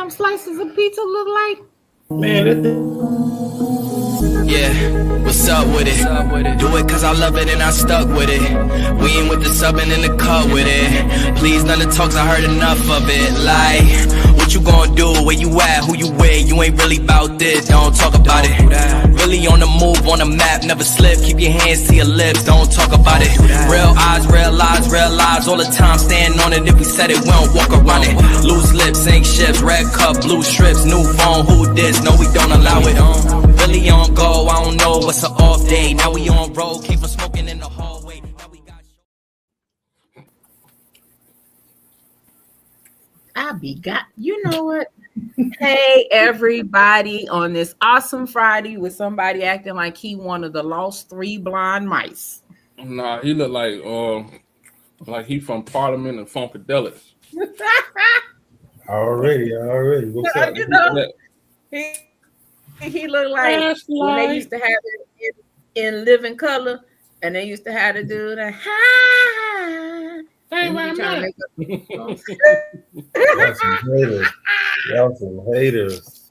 damn slices of pizza look like? Man, Yeah, what's up with it? Do it cause I love it and I stuck with it. We ain't with the subbing in the cut with it. Please, none of the talks, I heard enough of it. Like, what you gonna do? Where you at? Who you with? You ain't really about this, don't talk about it. Really on the move, on the map, never slip. Keep your hands to your lips, don't talk about it. Real eyes, real lies all the time. Stand on it, if we said it, we don't walk around it. Loose lips, sink ships, red cup, blue strips, new phone, who this? No, we don't allow it. Really on go, I don't know what's an off day. Now we on road, came from smoking in the hallway. Now we got You know what? Hey, everybody, on this awesome Friday with somebody acting like he one of the lost 3 blind mice. nah, he look like he from Parliament and Funkadelics. Already. What's up? You know, he looked like when they used to have it in living color, and they used to have to do the ha. Y'all some haters.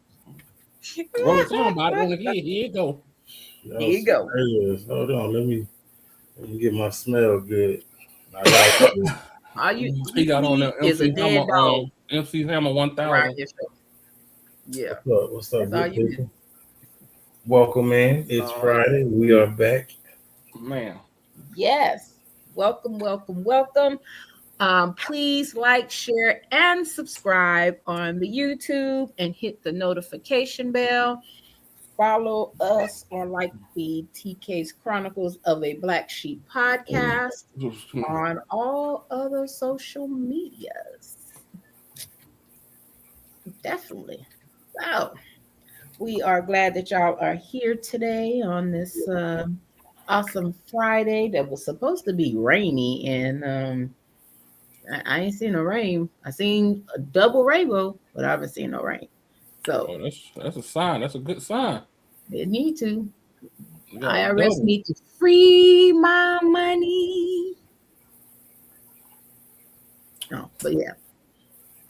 What was talking about? Here you go. Here you go. Haters. Hold on, let me get my smell good. All you He got on that is a MC dead Hammer, dog. MC Hammer 1000. around your show. Yeah. What's up, That's all good you people? Welcome in. It's Friday. We are back. Man. Yes. Welcome. Please like, share, and subscribe on the YouTube and hit the notification bell. Follow us or like the TK's Chronicles of a Black Sheep podcast on all other social medias. Definitely. So we are glad that y'all are here today on this awesome Friday that was supposed to be rainy, and I ain't seen no rain. I seen a double rainbow, but I haven't seen no rain. So that's a sign. That's a good sign. they need to. Yeah, IRS need to free my money. Oh, but yeah.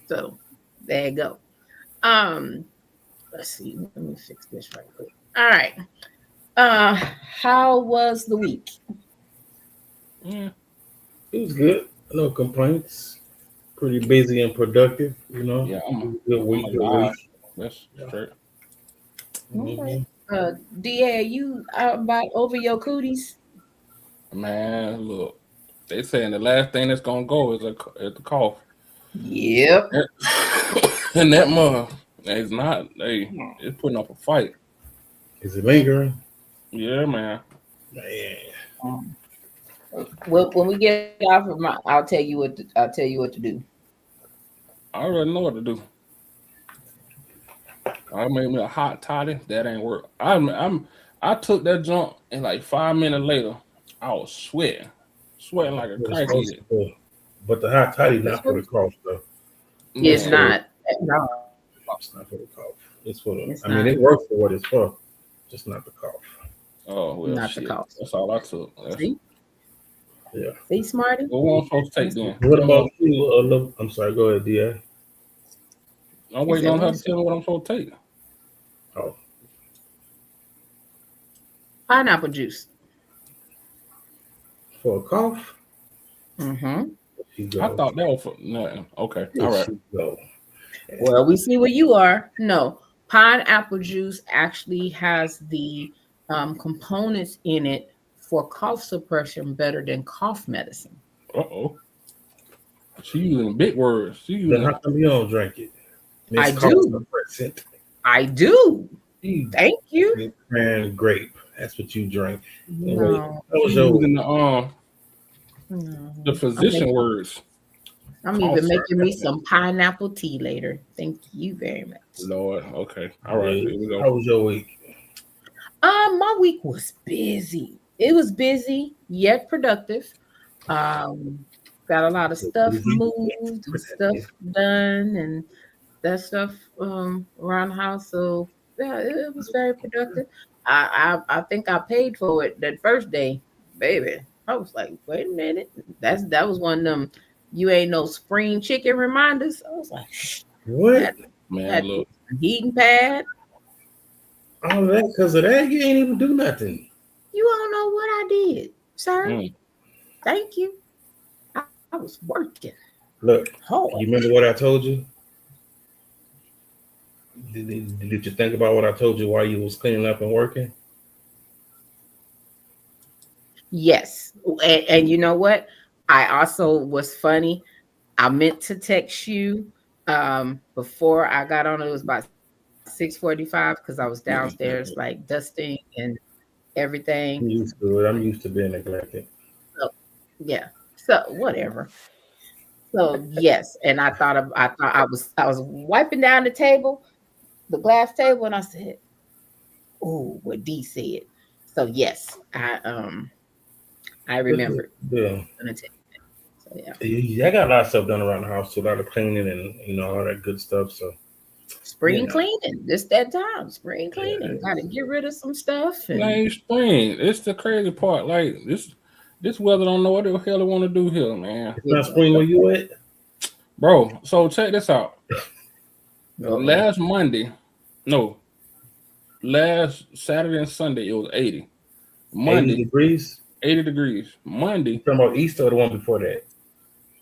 So there you go. Let's see. Let me fix this right quick. All right. How was the week? Yeah, it was good. No complaints. Pretty busy and productive, you know. Yeah, I'm a good week. That's straight. Okay. DA, you out about over your cooties? Man, look, they saying the last thing that's gonna go is the cough. Yep. And that mug, it's not. It's putting up a fight. Is it lingering? Yeah, man. Well, when we get off of I'll tell you what to do. I already know what to do. I made me a hot toddy. That ain't work. I took that jump and like 5 minutes later, I was sweating like a crackhead. But the hot toddy not for the cough though. It's not. No. It's not for the cough. It's for the. I mean, it works for what it's for, just not the cough. Oh well, not shit. The cough. That's all I took. See? Yeah. See, Smarty? What am I supposed to take then? What about you? I'm sorry. Go ahead, DA. I'm waiting on her to tell me what I'm supposed to take. Oh. Pineapple juice. For a cough? Mm-hmm. I thought that was for nothing. Okay. All right. Well, we see where you are. No, pineapple juice actually has the components in it for cough suppression better than cough medicine. Uh-oh. She using big words. Then how come you don't drink it? I do. I do. Thank you. And grape. That's what you drink. No. That was using the physician words. I'm even making me some pineapple tea later. Thank you very much. Lord. Okay. All right. Here we go. How was your week? My week was busy. It was busy yet productive. Got a lot of stuff moved, stuff done, and that stuff around the house. So yeah, it was very productive. I think I paid for it that first day, baby. I was like, wait a minute. That was one of them you ain't no spring chicken reminders. I was like, what? Man, Had look. a heating pad. All of that because of that, you ain't even do nothing. You don't know what I did, sir. Mm. Thank you. I was working Look, hard. you remember what I told you? Did you think about what I told you while you was cleaning up and working? Yes. And you know what? I also was funny. I meant to text you before I got on. It was about 6:45 because I was downstairs like dusting and everything. I'm used to it. I'm used to being neglected. So, yeah. So whatever. So yes, and I was wiping down the table, the glass table, and I said, "Oh, what D said." So yes, I remembered. Yeah. So yeah. I got a lot of stuff done around the house too, a lot of cleaning and all that good stuff. So Spring cleaning. This that time. Spring cleaning. Got to get rid of some stuff. It ain't spring. It's the crazy part. Like this weather don't know what the hell it want to do here, man. It's not spring where you at? Bro, so check this out. Last Saturday and Sunday, it was 80. Monday, 80 degrees? 80 degrees. Monday. You talking about East or the one before that?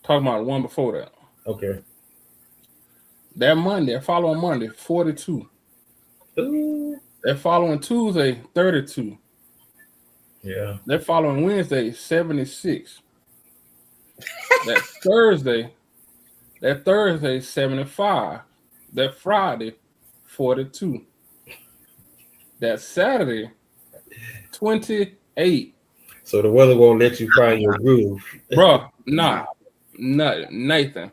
Talking about the one before that. Okay. That following Monday, 42. Ooh. That following Tuesday, 32. Yeah. That following Wednesday, 76. That Thursday, 75. That Friday, 42. That Saturday, 28. So the weather won't let you find your groove. Bro, Nathan.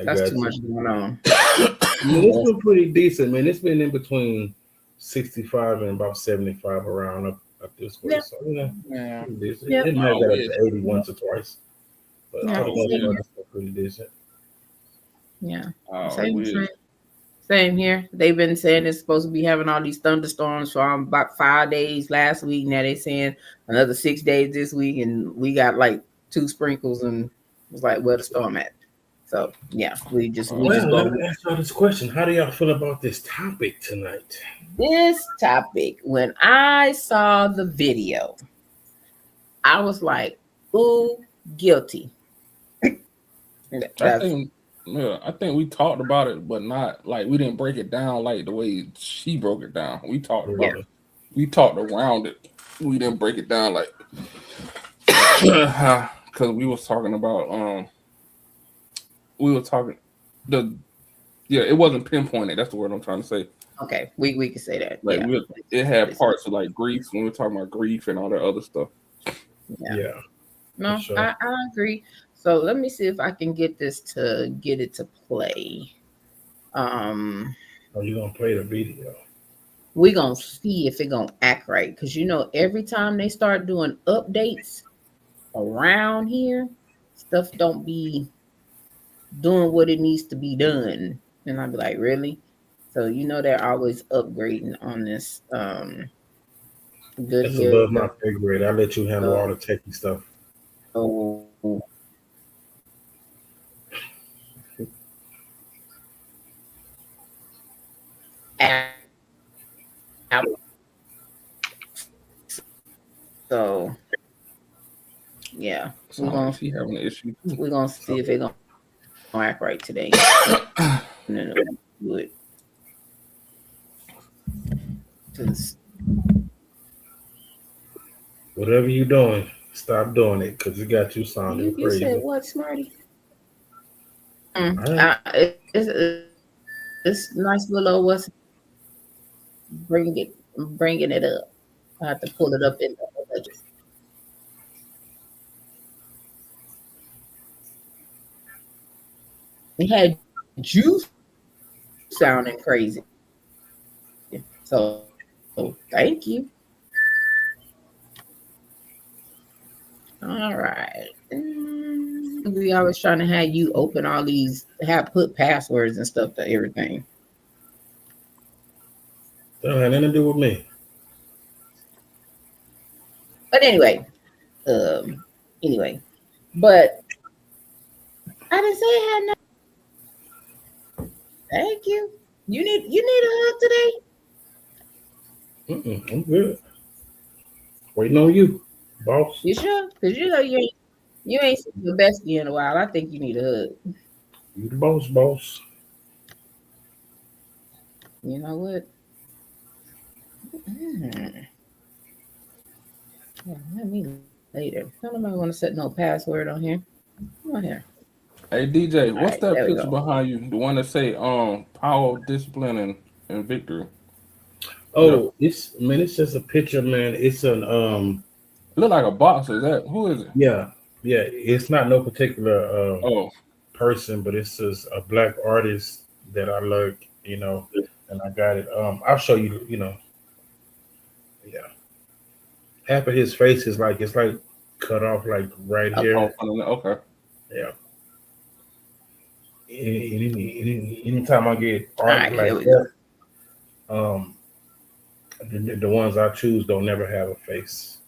That's too much going on. It's been pretty decent, man. It's been in between 65 and about 75 around up this way. Yeah. So, it might have got up to 80 once or twice. But it's pretty decent. Yeah. Oh, Same here. They've been saying it's supposed to be having all these thunderstorms for about 5 days last week. Now they're saying another 6 days this week, and we got like 2 sprinkles, and it's like where the storm at. So yeah, we just let me ask y'all this question. How do y'all feel about this topic tonight? This topic, when I saw the video, I was like, ooh, guilty. I think we talked about it, but not like we didn't break it down like the way she broke it down. We talked about it. We talked around it. We didn't break it down like because we was talking about it wasn't pinpointed. That's the word I'm trying to say. Okay, we can say that. Like it had parts of like grief when we were talking about grief and all that other stuff. Yeah. No, sure. I agree. So let me see if I can get it to play. Are you gonna play the video? We're gonna see if it gonna act right. Because every time they start doing updates around here, stuff don't be doing what it needs to be done. And I'll be like, really? So they're always upgrading on this. That's above my pay grade. I let you handle all the techie stuff. Oh. So yeah, we're gonna see having an issue. We're gonna see if it's gonna act right today. No, good. Whatever you're doing, stop doing it because it got you sounding crazy. You said what, Smarty? It's nice little what's bringing it up. I have to pull it up in the budget. It had juice sounding crazy. So thank you. All right. We always trying to have you open all these, put passwords and stuff to everything. That don't have nothing to do with me. But anyway, but I didn't say it had nothing. Thank you. You need a hug today? I'm good. Waiting on you, boss. You sure? Because you ain't seen your bestie in a while. I think you need a hug. You the boss. You know what? Yeah, let me later. Don't nobody want to set no password on here. Come on here. Hey DJ, what's Right, that there we picture go. behind you? The one that say power, discipline, and victory. Oh, it's just a picture, man. It's an It look like a boxer. Is that who is it? Yeah. It's not no particular person, but it's just a black artist that I like, and I got it. I'll show you, Yeah. Half of his face is like cut off like right here. Okay. Yeah. Anytime I get art right, like that, the ones I choose don't never have a face.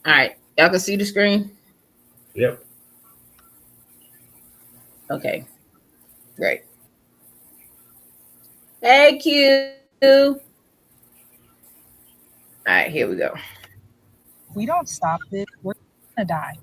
All right, y'all can see the screen. Yep. Okay, great. Hey Q. All right, here we go. We don't stop this, we're gonna die.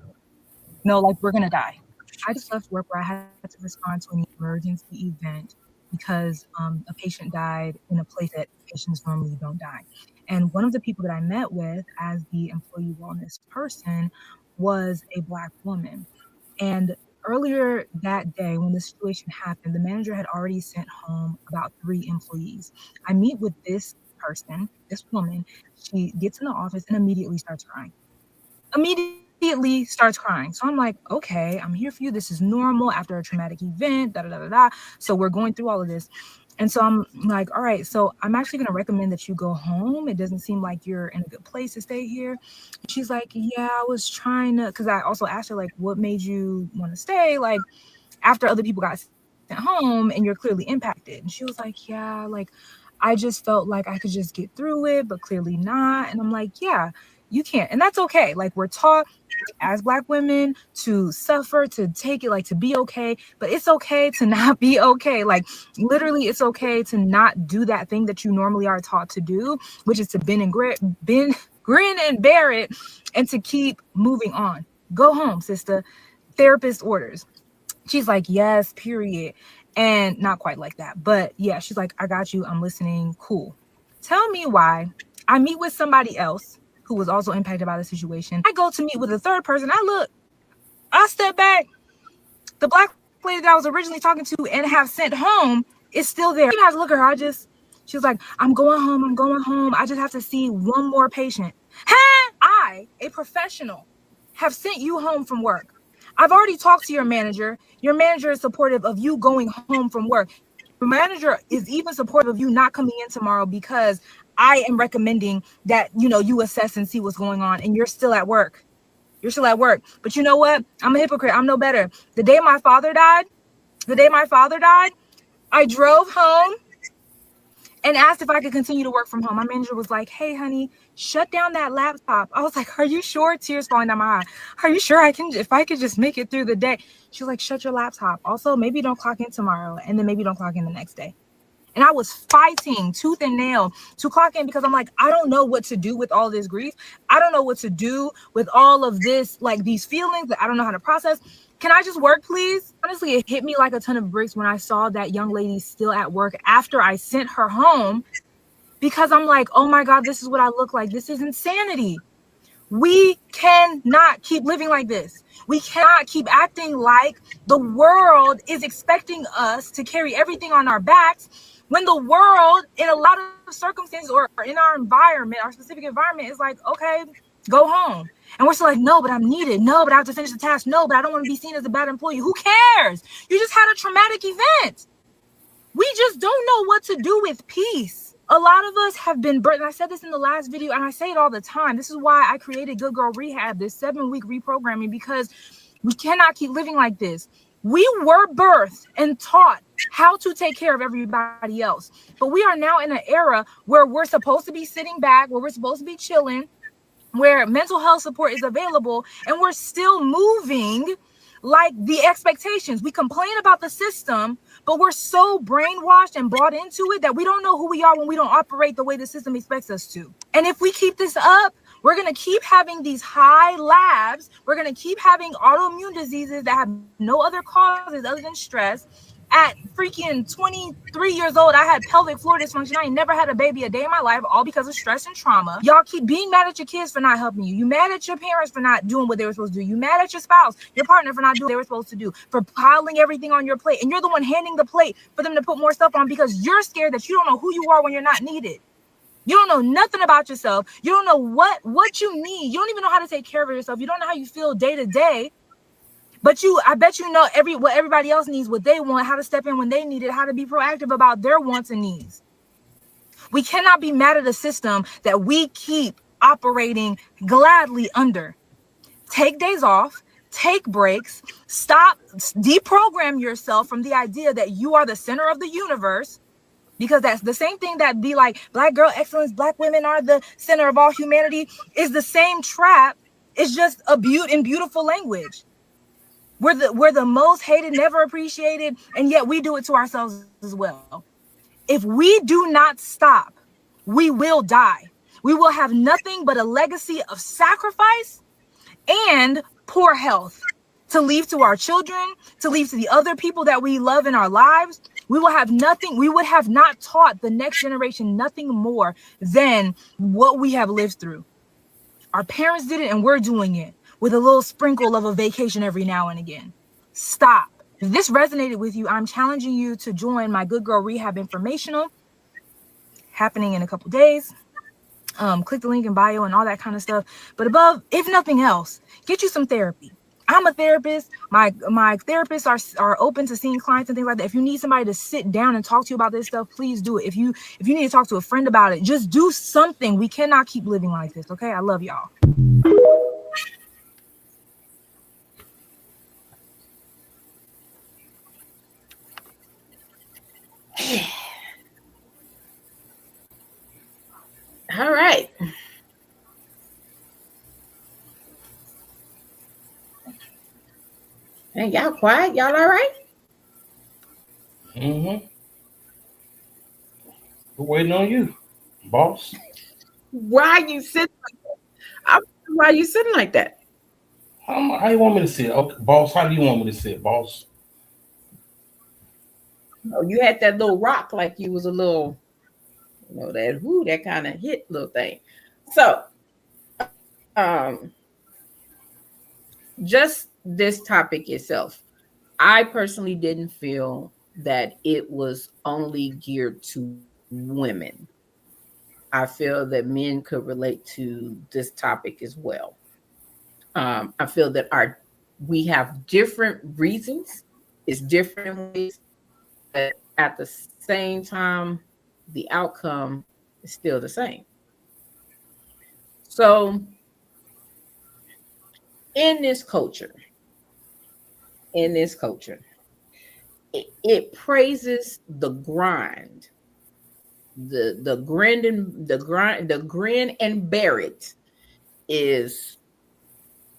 No, like we're gonna die. I just left work where I had to respond to an emergency event because a patient died in a place that patients normally don't die. And one of the people that I met with as the employee wellness person was a Black woman. And earlier that day, when the situation happened, the manager had already sent home about 3 employees. I meet with this person, this woman. She gets in the office and immediately starts crying. So I'm like, okay, I'm here for you. This is normal after a traumatic event, da da da da da. So we're going through all of this. And so I'm like, all right, so I'm actually going to recommend that you go home. It doesn't seem like you're in a good place to stay here. And she's like, yeah, I was trying to, because I also asked her, like, what made you want to stay? Like, after other people got sent home and you're clearly impacted. And she was like, yeah, like, I just felt like I could just get through it, but clearly not. And I'm like, yeah, you can't. And that's okay. Like, we're taught as Black women to suffer, to take it, like to be okay, but it's okay to not be okay. Like literally it's okay to not do that thing that you normally are taught to do, which is to grin and bear it and to keep moving on. Go home, sister. Therapist orders. She's like, yes, period. And not quite like that, but yeah, she's like, I got you. I'm listening. Cool. Tell me why I meet with somebody else who was also impacted by the situation. I go to meet with a third person. I step back. The Black lady that I was originally talking to and have sent home is still there. You have to look at her. She's like, I'm going home. I just have to see one more patient. I, a professional, have sent you home from work. I've already talked to your manager. Your manager is supportive of you going home from work. Your manager is even supportive of you not coming in tomorrow because I am recommending that, you assess and see what's going on, and you're still at work. But you know what? I'm a hypocrite. I'm no better. The day my father died, I drove home and asked if I could continue to work from home. My manager was like, hey, honey, shut down that laptop. I was like, are you sure? Tears falling down my eye. Are you sure if I could just make it through the day? She was like, shut your laptop. Also, maybe don't clock in tomorrow, and then maybe don't clock in the next day. And I was fighting tooth and nail to clock in because I'm like, I don't know what to do with all this grief. I don't know what to do with all of this, like these feelings that I don't know how to process. Can I just work, please? Honestly, it hit me like a ton of bricks when I saw that young lady still at work after I sent her home, because I'm like, oh my God, this is what I look like. This is insanity. We cannot keep living like this. We cannot keep acting like the world is expecting us to carry everything on our backs when the world, in a lot of circumstances or in our environment, our specific environment, is like, okay, go home. And we're still like, no, but I'm needed. No, but I have to finish the task. No, but I don't want to be seen as a bad employee. Who cares? You just had a traumatic event. We just don't know what to do with peace. A lot of us have been burnt. And I said this in the last video, and I say it all the time. This is why I created Good Girl Rehab, this 7-week reprogramming, because we cannot keep living like this. We were birthed and taught how to take care of everybody else. But we are now in an era where we're supposed to be sitting back, where we're supposed to be chilling, where mental health support is available, and we're still moving like the expectations. We complain about the system, but we're so brainwashed and bought into it that we don't know who we are when we don't operate the way the system expects us to. And if we keep this up, we're going to keep having these high labs. We're going to keep having autoimmune diseases that have no other causes other than stress. At freaking 23 years old, I had pelvic floor dysfunction. I ain't never had a baby a day in my life, all because of stress and trauma. Y'all keep being mad at your kids for not helping you. You mad at your parents for not doing what they were supposed to do. You mad at your spouse, your partner, for not doing what they were supposed to do, for piling everything on your plate. And you're the one handing the plate for them to put more stuff on because you're scared that you don't know who you are when you're not needed. You don't know nothing about yourself. You don't know what you need. You don't even know how to take care of yourself. You don't know how you feel day to day. But I bet you know what everybody else needs, what they want, how to step in when they need it, how to be proactive about their wants and needs. We cannot be mad at a system that we keep operating gladly under. Take days off, take breaks, stop, deprogram yourself from the idea that you are the center of the universe, because that's the same thing that be like Black girl excellence, Black women are the center of all humanity, is the same trap. It's just a beautiful language. We're the most hated, never appreciated, and yet we do it to ourselves as well. If we do not stop, we will die. We will have nothing but a legacy of sacrifice and poor health to leave to our children, to leave to the other people that we love in our lives. We will have nothing. We would have not taught the next generation nothing more than what we have lived through. Our parents did it and we're doing it with a little sprinkle of a vacation every now and again. Stop. If this resonated with you, I'm challenging you to join my Good Girl Rehab Informational happening in a couple days. Click the link in bio and all that kind of stuff. But above, if nothing else, get you some therapy. I'm a therapist. My therapists are open to seeing clients and things like that. If you need somebody to sit down and talk to you about this stuff, please do it. If you need to talk to a friend about it, just do something. We cannot keep living like this. Okay, I love y'all. All right. Hey, y'all quiet? Y'all all right? Mm-hmm. We're waiting on you, boss. Why you sitting like that? Why you sitting like that? How you want me to sit? Okay, boss, how do you want me to sit, boss? Oh, you had that little rock like you was a little, that kind of hit little thing. So, just this topic itself, I personally didn't feel that it was only geared to women. I feel that men could relate to this topic as well. I feel that we have different reasons, it's different ways, but at the same time, the outcome is still the same. So, in this culture, it praises the grind, the grin and bear it is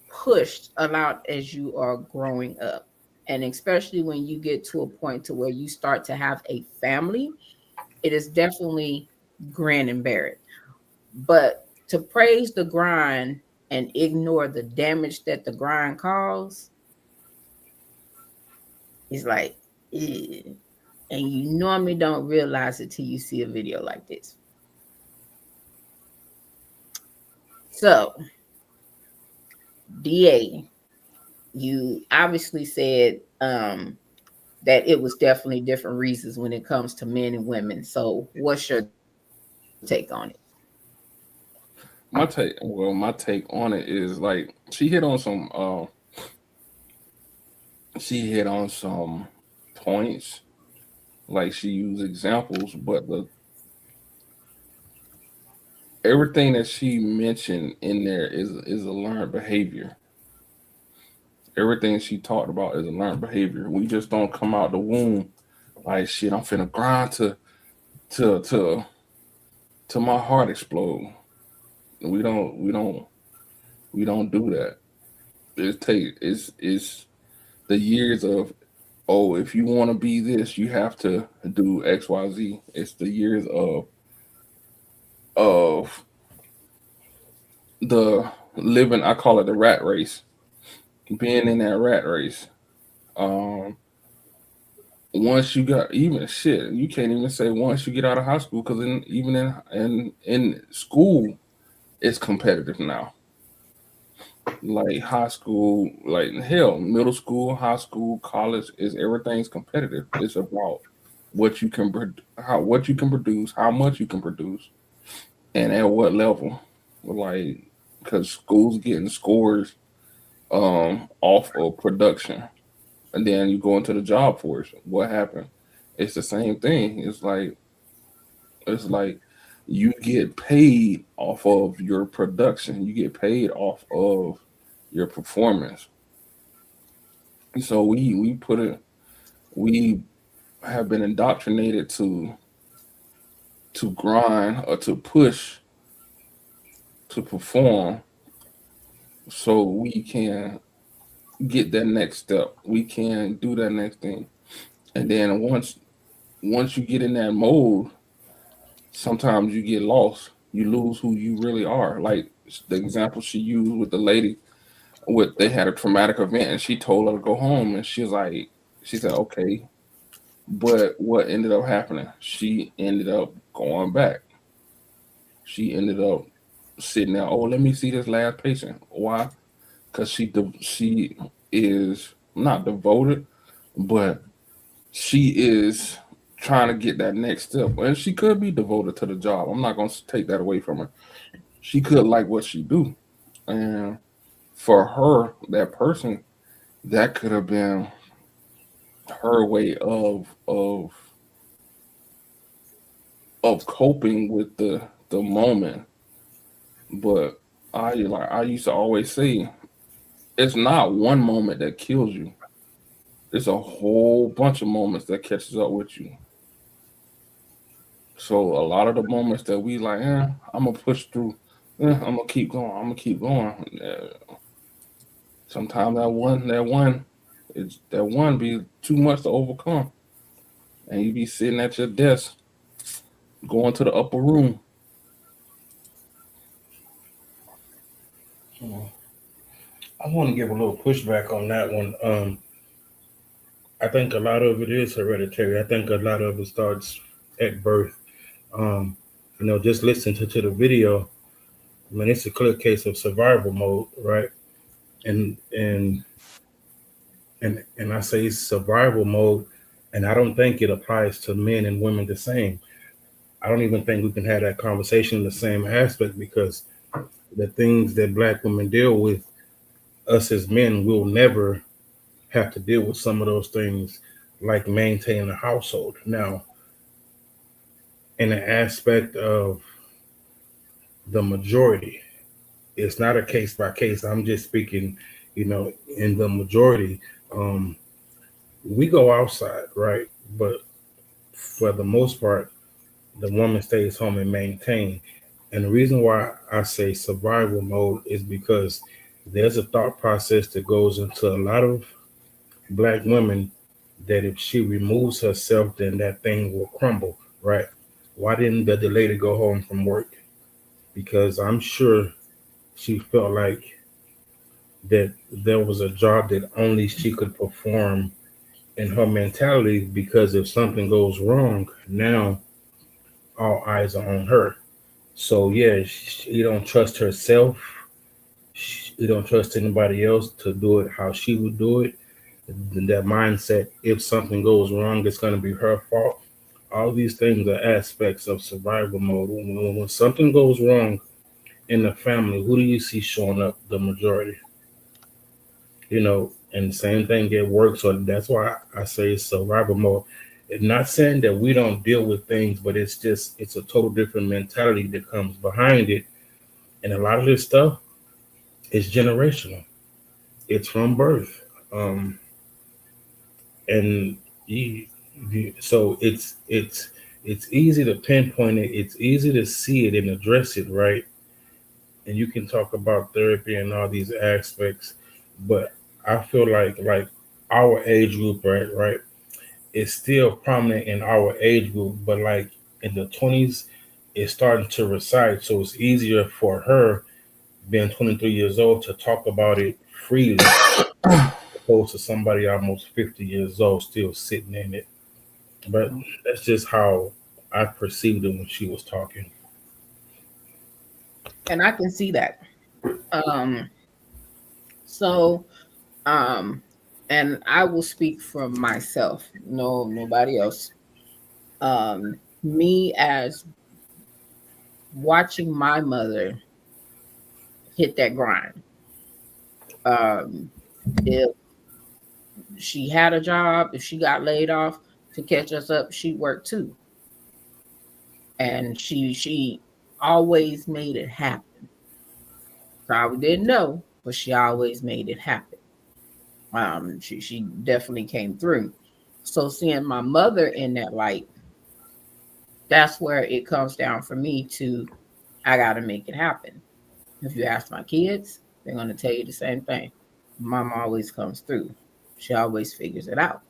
pushed a lot as you are growing up, and especially when you get to a point to where you start to have a family, it is definitely grin and bear it. But to praise the grind and ignore the damage that the grind causes is like, ew. And you normally don't realize it till you see a video like this. So, DA, you obviously said that it was definitely different reasons when it comes to men and women. So, what's your take on it? My take on it is like she hit on some points, like she used examples, but everything that she mentioned in there is a learned behavior. Everything she talked about is a learned behavior. We just don't come out the womb like, shit, I'm finna grind to my heart explode. We don't do that. the years of, oh, if you want to be this, you have to do X, Y, Z. It's the years of the living. I call it the rat race. Being in that rat race. Um, Once you got even shit, you can't even say once you get out of high school because even in school, it's competitive now. Like high school, like hell, middle school, high school, college is everything's competitive. It's about what you can what you can produce, how much you can produce, and at what level. Like because school's getting scores off of production, and then you go into the job force. What happened? It's the same thing. It's like you get paid off of your production. You get paid off of your performance. So we have been indoctrinated to grind or to push to perform so we can get that next step. We can do that next thing. And then once you get in that mode, sometimes you get lost. You lose who you really are. Like the example she used with the lady, with they had a traumatic event and she told her to go home, and she said, okay, but what ended up happening? She ended up going back. She ended up sitting there. Oh, let me see this last patient. Why? Because she is not devoted, but she is trying to get that next step. And she could be devoted to the job. I'm not going to take that away from her. She could like what she do. And for her, that person, that could have been her way of coping with the moment. But I used to always say, it's not one moment that kills you. It's a whole bunch of moments that catches up with you. So a lot of the moments that we like, I'm gonna push through. I'm gonna keep going. I'm gonna keep going. Sometimes that one be too much to overcome, and you be sitting at your desk, going to the upper room. I want to give a little pushback on that one. I think a lot of it is hereditary. I think a lot of it starts at birth. Just listen to the video. I mean, it's a clear case of survival mode, right? And and and I say survival mode, and I don't think it applies to men and women the same. I don't even think we can have that conversation in the same aspect because the things that Black women deal with, us as men will never have to deal with some of those things, like maintaining a household. Now, in the aspect of the majority, it's not a case by case. I'm just speaking, in the majority, we go outside, right? But for the most part, the woman stays home and maintain. And the reason why I say survival mode is because there's a thought process that goes into a lot of Black women that if she removes herself, then that thing will crumble, right? Why didn't the lady go home from work? Because I'm sure she felt like that there was a job that only she could perform in her mentality, because if something goes wrong, now all eyes are on her. So yeah, she don't trust herself. She don't trust anybody else to do it how she would do it. That mindset, if something goes wrong, it's going to be her fault. All these things are aspects of survival mode. When something goes wrong in the family, who do you see showing up? The majority. And the same thing at work. So that's why I say it's survival mode. It's not saying that we don't deal with things, but it's a total different mentality that comes behind it. And a lot of this stuff is generational. It's from birth. And so it's easy to pinpoint it. It's easy to see it and address it, right? And you can talk about therapy and all these aspects, but I feel like our age group, right, it's still prominent in our age group, but like in the 20s, it's starting to recede. So it's easier for her, being 23 years old, to talk about it freely, opposed to somebody almost 50 years old still sitting in it. But that's just how I perceived it when she was talking. And I can see that. Um, so, um, and I will speak from myself, no, nobody else. Me as watching my mother hit that grind. Um, if she had a job, if she got laid off to catch us up, she worked too, and she always made it happen. Probably didn't know, but she always made it happen. She definitely came through. So seeing my mother in that light, that's where it comes down for me to I got to make it happen. If you ask my kids, they're going to tell you the same thing. Mom always comes through. She always figures it out.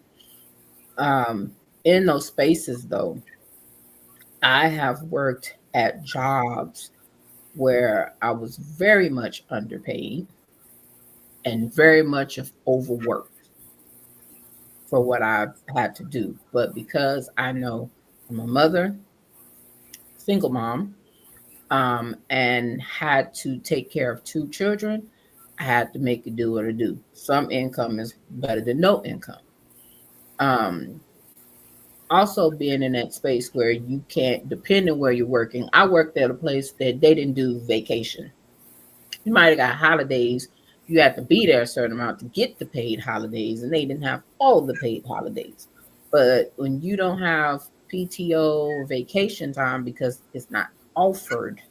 Um, in those spaces, though, I have worked at jobs where I was very much underpaid and very much of overworked for what I've had to do. But because I know I'm a mother, single mom, and had to take care of two children, I had to make it do what it do. Some income is better than no income. Um, Also being in that space where you can't, depending where you're working. I worked at a place that they didn't do vacation. You might have got holidays. You had to be there a certain amount to get the paid holidays, and they didn't have all the paid holidays. But when you don't have PTO or vacation time because it's not offered,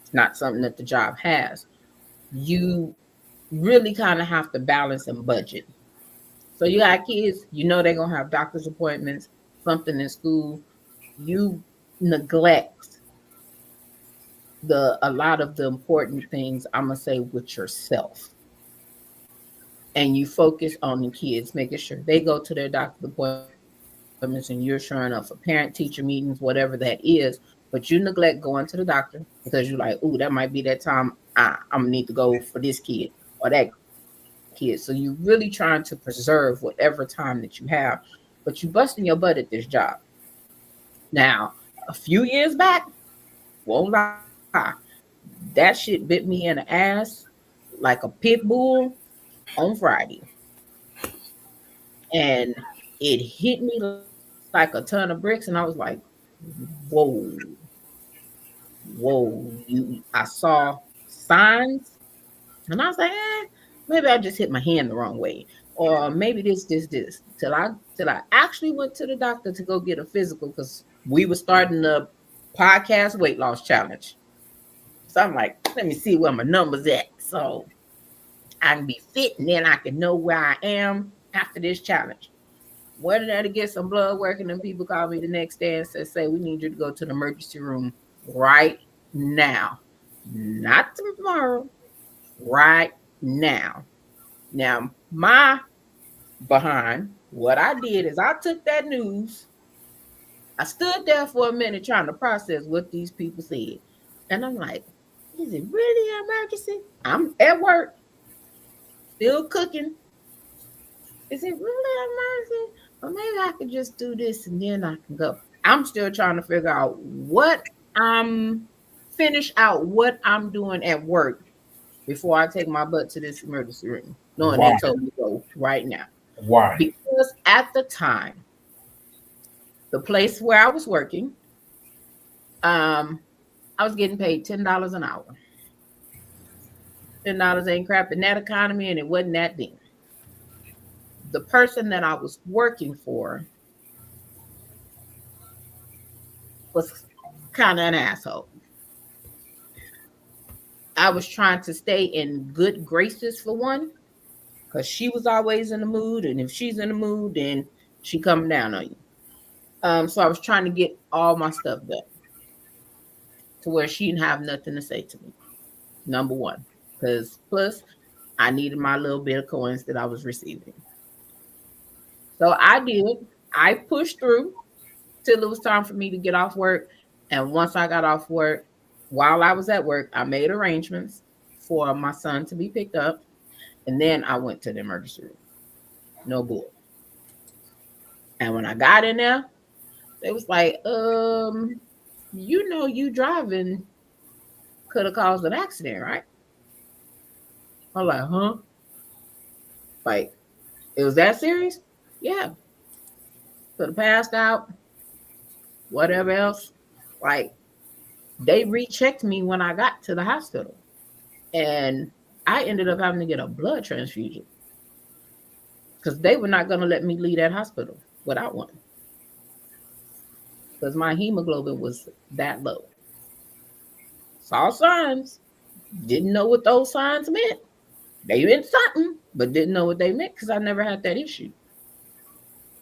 it's not something that the job has, you really kind of have to balance and budget. So you got kids, you know they're gonna have doctor's appointments, something in school. You neglect the a lot of the important things, I'm gonna say, with yourself. And you focus on the kids, making sure they go to their doctor's appointments and you're showing up for parent teacher meetings, whatever that is. But you neglect going to the doctor because you're like, ooh, that might be that time I'm gonna need to go for this kid or that kid. So you're really trying to preserve whatever time that you have, but you busting your butt at this job. Now, a few years back, won't lie, that shit bit me in the ass like a pit bull on Friday. And it hit me like a ton of bricks. And I was like, whoa, I saw signs and I was like, maybe I just hit my hand the wrong way. Or maybe this. Till I actually went to the doctor to go get a physical because we were starting the podcast weight loss challenge. So I'm like, let me see where my numbers at. So I can be fit and then I can know where I am after this challenge. Went in there to get some blood work, and then people called me the next day and say, we need you to go to the emergency room right now. Not tomorrow, right now. Now, my behind, what I did is I took that news, I stood there for a minute trying to process what these people said. And I'm like, is it really an emergency? I'm at work, still cooking. Is it really an emergency? Or maybe I could just do this and then I can go. I'm still trying to figure out finish out what I'm doing at work before I take my butt to this emergency room, knowing Why? they told me to go right now. Why? Because at the time, the place where I was working, um, I was getting paid $10 an hour. $10 ain't crap in that economy, and it wasn't that then. The person that I was working for was kind of an asshole. I was trying to stay in good graces for one, because she was always in the mood, and if she's in the mood, then she coming down on you. So I was trying to get all my stuff done to where she didn't have nothing to say to me. Number one, because plus I needed my little bit of coins that I was receiving. So I did. I pushed through till it was time for me to get off work. And once I got off work, while I was at work, I made arrangements for my son to be picked up. And then I went to the emergency room. No bull. And when I got in there, they was like, you driving could have caused an accident, right? I'm like, huh? Like, it was that serious? Yeah. Could have passed out, whatever else. Like, they rechecked me when I got to the hospital. And I ended up having to get a blood transfusion because they were not going to let me leave that hospital without one because my hemoglobin was that low. Saw signs, didn't know what those signs meant. They meant something, but didn't know what they meant because I never had that issue.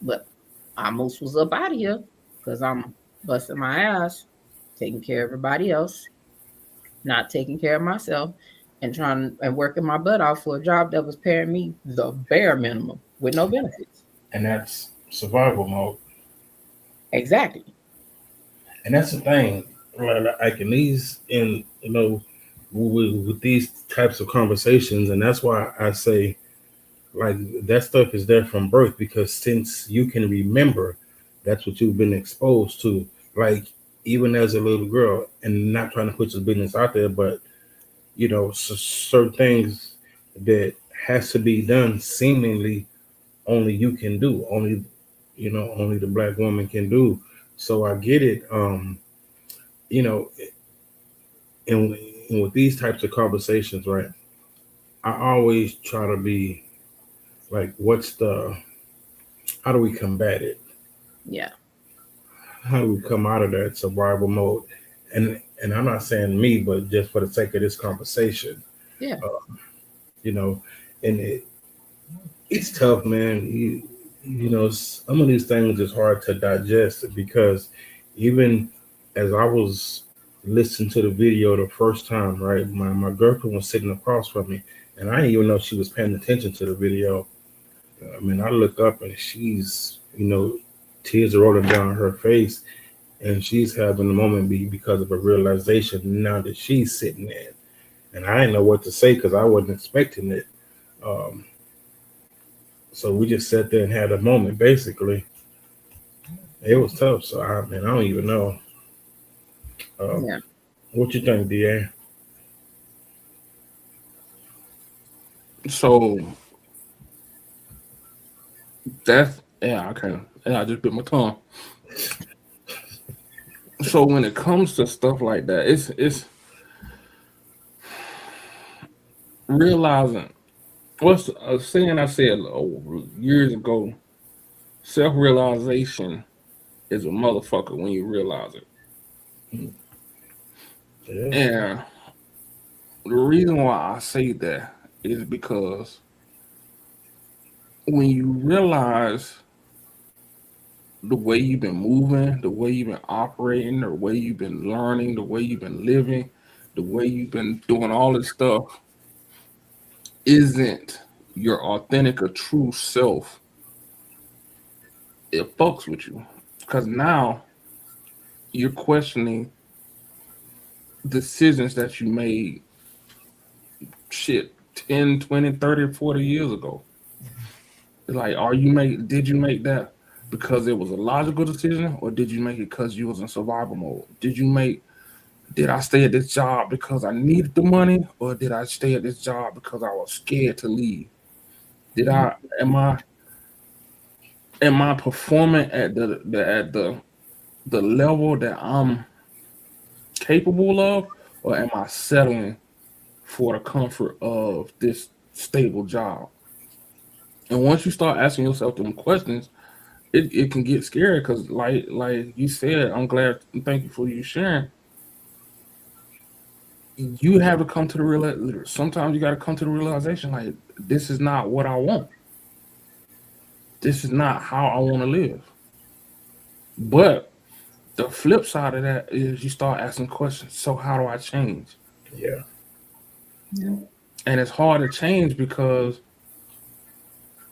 But I almost was up out of here because I'm busting my ass, taking care of everybody else, not taking care of myself, and trying and working my butt off for a job that was paying me the bare minimum with no benefits. And that's survival mode. Exactly. And that's the thing. Like in these, with these types of conversations, and that's why I say, like, that stuff is there from birth because since you can remember, that's what you've been exposed to. Like, even as a little girl, and not trying to put your business out there, but certain things that has to be done seemingly only you can do, only the Black woman can do. So I get it. And with these types of conversations, right, I always try to be like, how do we combat it? Yeah. How do we come out of that survival mode? And I'm not saying me, but just for the sake of this conversation. Yeah. And it's tough, man. Some of these things is hard to digest because even as I was listening to the video the first time, right, my girlfriend was sitting across from me, and I didn't even know she was paying attention to the video. I mean, I look up and she's, tears are rolling down her face, and she's having a moment because of a realization now that she's sitting there. And I didn't know what to say because I wasn't expecting it. So we just sat there and had a moment, basically. It was tough. So, I don't even know. Yeah. What you think, DA? So, I just bit my tongue. So when it comes to stuff like that, it's realizing what's a saying I said years ago. Self-realization is a motherfucker when you realize it. Yeah. And the reason why I say that is because when you realize the way you've been moving, the way you've been operating, the way you've been learning, the way you've been living, the way you've been doing all this stuff isn't your authentic or true self, it fucks with you. Because now you're questioning decisions that you made 10, 20, 30, 40 years ago. Like, did you make that because it was a logical decision, or did you make it because you was in survival mode? Did I stay at this job because I needed the money, or did I stay at this job because I was scared to leave? Am I performing at the level that I'm capable of, or am I settling for the comfort of this stable job? And once you start asking yourself them questions, it can get scary because, like you said, thank you for you sharing. You have to come to the realization. Sometimes you got to come to the realization, like, this is not what I want. This is not how I want to live. But the flip side of that is you start asking questions. So how do I change? Yeah. And it's hard to change because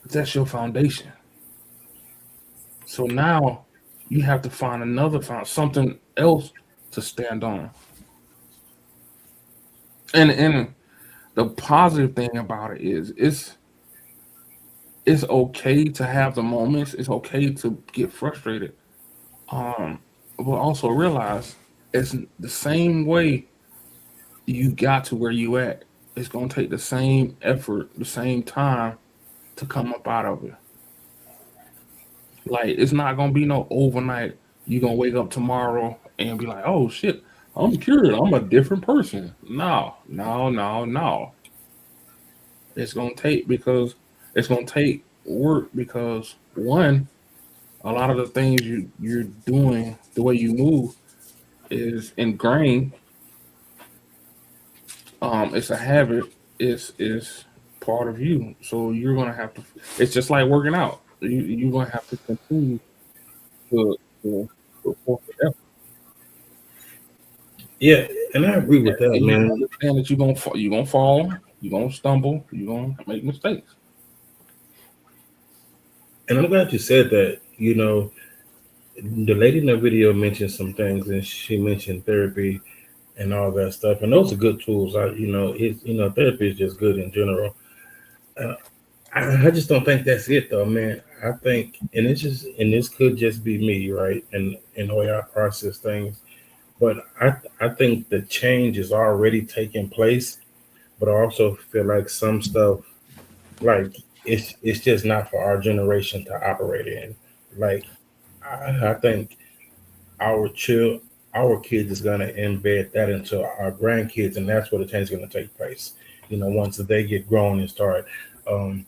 that's your foundation. So now you have to find something else to stand on. And the positive thing about it is it's okay to have the moments. It's okay to get frustrated. But also realize it's the same way you got to where you at. It's gonna take the same effort, the same time to come up out of it. Like it's not gonna be no overnight. You gonna wake up tomorrow and be like, oh shit, I'm cured. I'm a different person. No, no, no, no. It's gonna take work because one, a lot of the things you're doing, the way you move is ingrained. It's a habit. It's part of you. So you're gonna have to. It's just like working out. You're gonna have to continue to to force the effort. Yeah, and I agree with that, And you man. understand that you're gonna fall, you're gonna stumble, you're gonna make mistakes. And I'm glad you said that. The lady in the video mentioned some things, and she mentioned therapy and all that stuff. And those are good tools. Therapy is just good in general. Uh, I just don't think that's it, though, man. I think, and this could just be me, right? And the way I process things. But I think the change is already taking place. But I also feel like some stuff, like it's just not for our generation to operate in. Like I think our child, our kids is gonna embed that into our grandkids, and that's where the change is gonna take place. Once they get grown and start, um,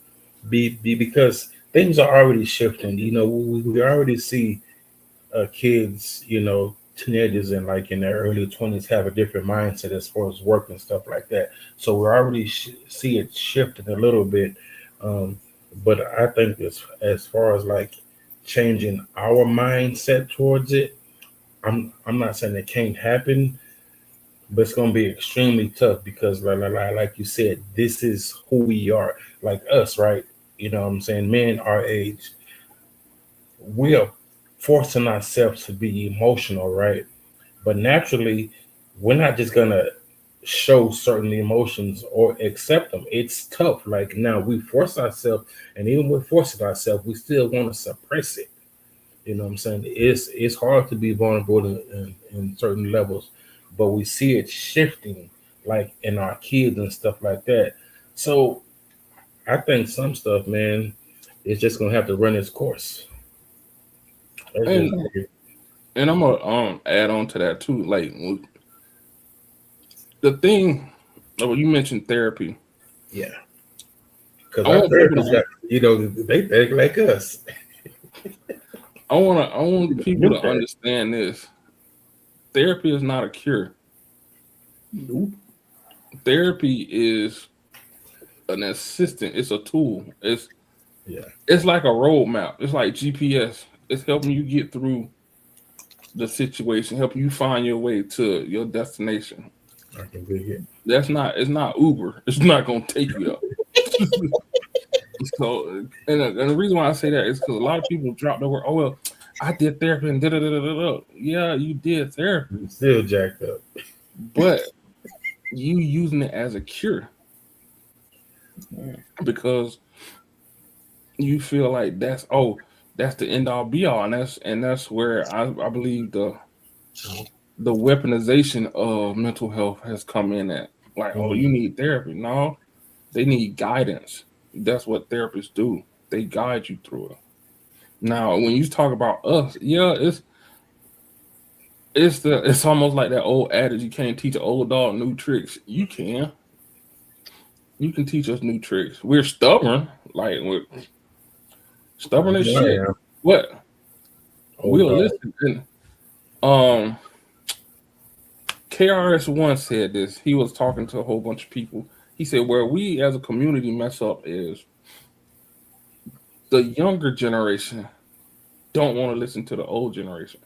be because things are already shifting. We already see kids, teenagers and like in their early 20s have a different mindset as far as work and stuff like that. So we already see it shifting a little bit. Um, but I think as far as like changing our mindset towards it, I'm not saying it can't happen, but it's gonna be extremely tough because like you said, this is who we are. Like us, right? You know what I'm saying? Men our age, we are forcing ourselves to be emotional, right? But naturally, we're not just gonna show certain emotions or accept them. It's tough. Like now we force ourselves, and even with forcing ourselves, we still want to suppress it. You know what I'm saying? It's hard to be vulnerable in certain levels, but we see it shifting, like in our kids and stuff like that. So I think some stuff, man, is just gonna have to run its course. That's just And and I'm gonna add on to that too. Like the thing, you mentioned therapy. yeah. Because I our want people therapists got, they think like us. I want people to understand this. Therapy is not a cure. Nope. Therapy is an assistant. It's a tool. Yeah. It's like a roadmap. It's like GPS. It's helping you get through the situation, helping you find your way to your destination. I can be here. It's not Uber. It's not gonna take you there. So, and the reason why I say that is because a lot of people drop the word. Oh well, I did therapy and da da da da da. Yeah, you did therapy. You still jacked up, but you using it as a cure because you feel like that's the end all be all, and that's where I believe the weaponization of mental health has come in at. Like, oh, you need therapy. No, they need guidance. That's what therapists do. They guide you through it. Now, when you talk about us, yeah, it's almost like that old adage: you can't teach an old dog new tricks. You can teach us new tricks. We're stubborn, like we're stubborn as shit. What? We'll listen. And, KRS-One said this. He was talking to a whole bunch of people. He said, where we as a community mess up is the younger generation don't want to listen to the old generation.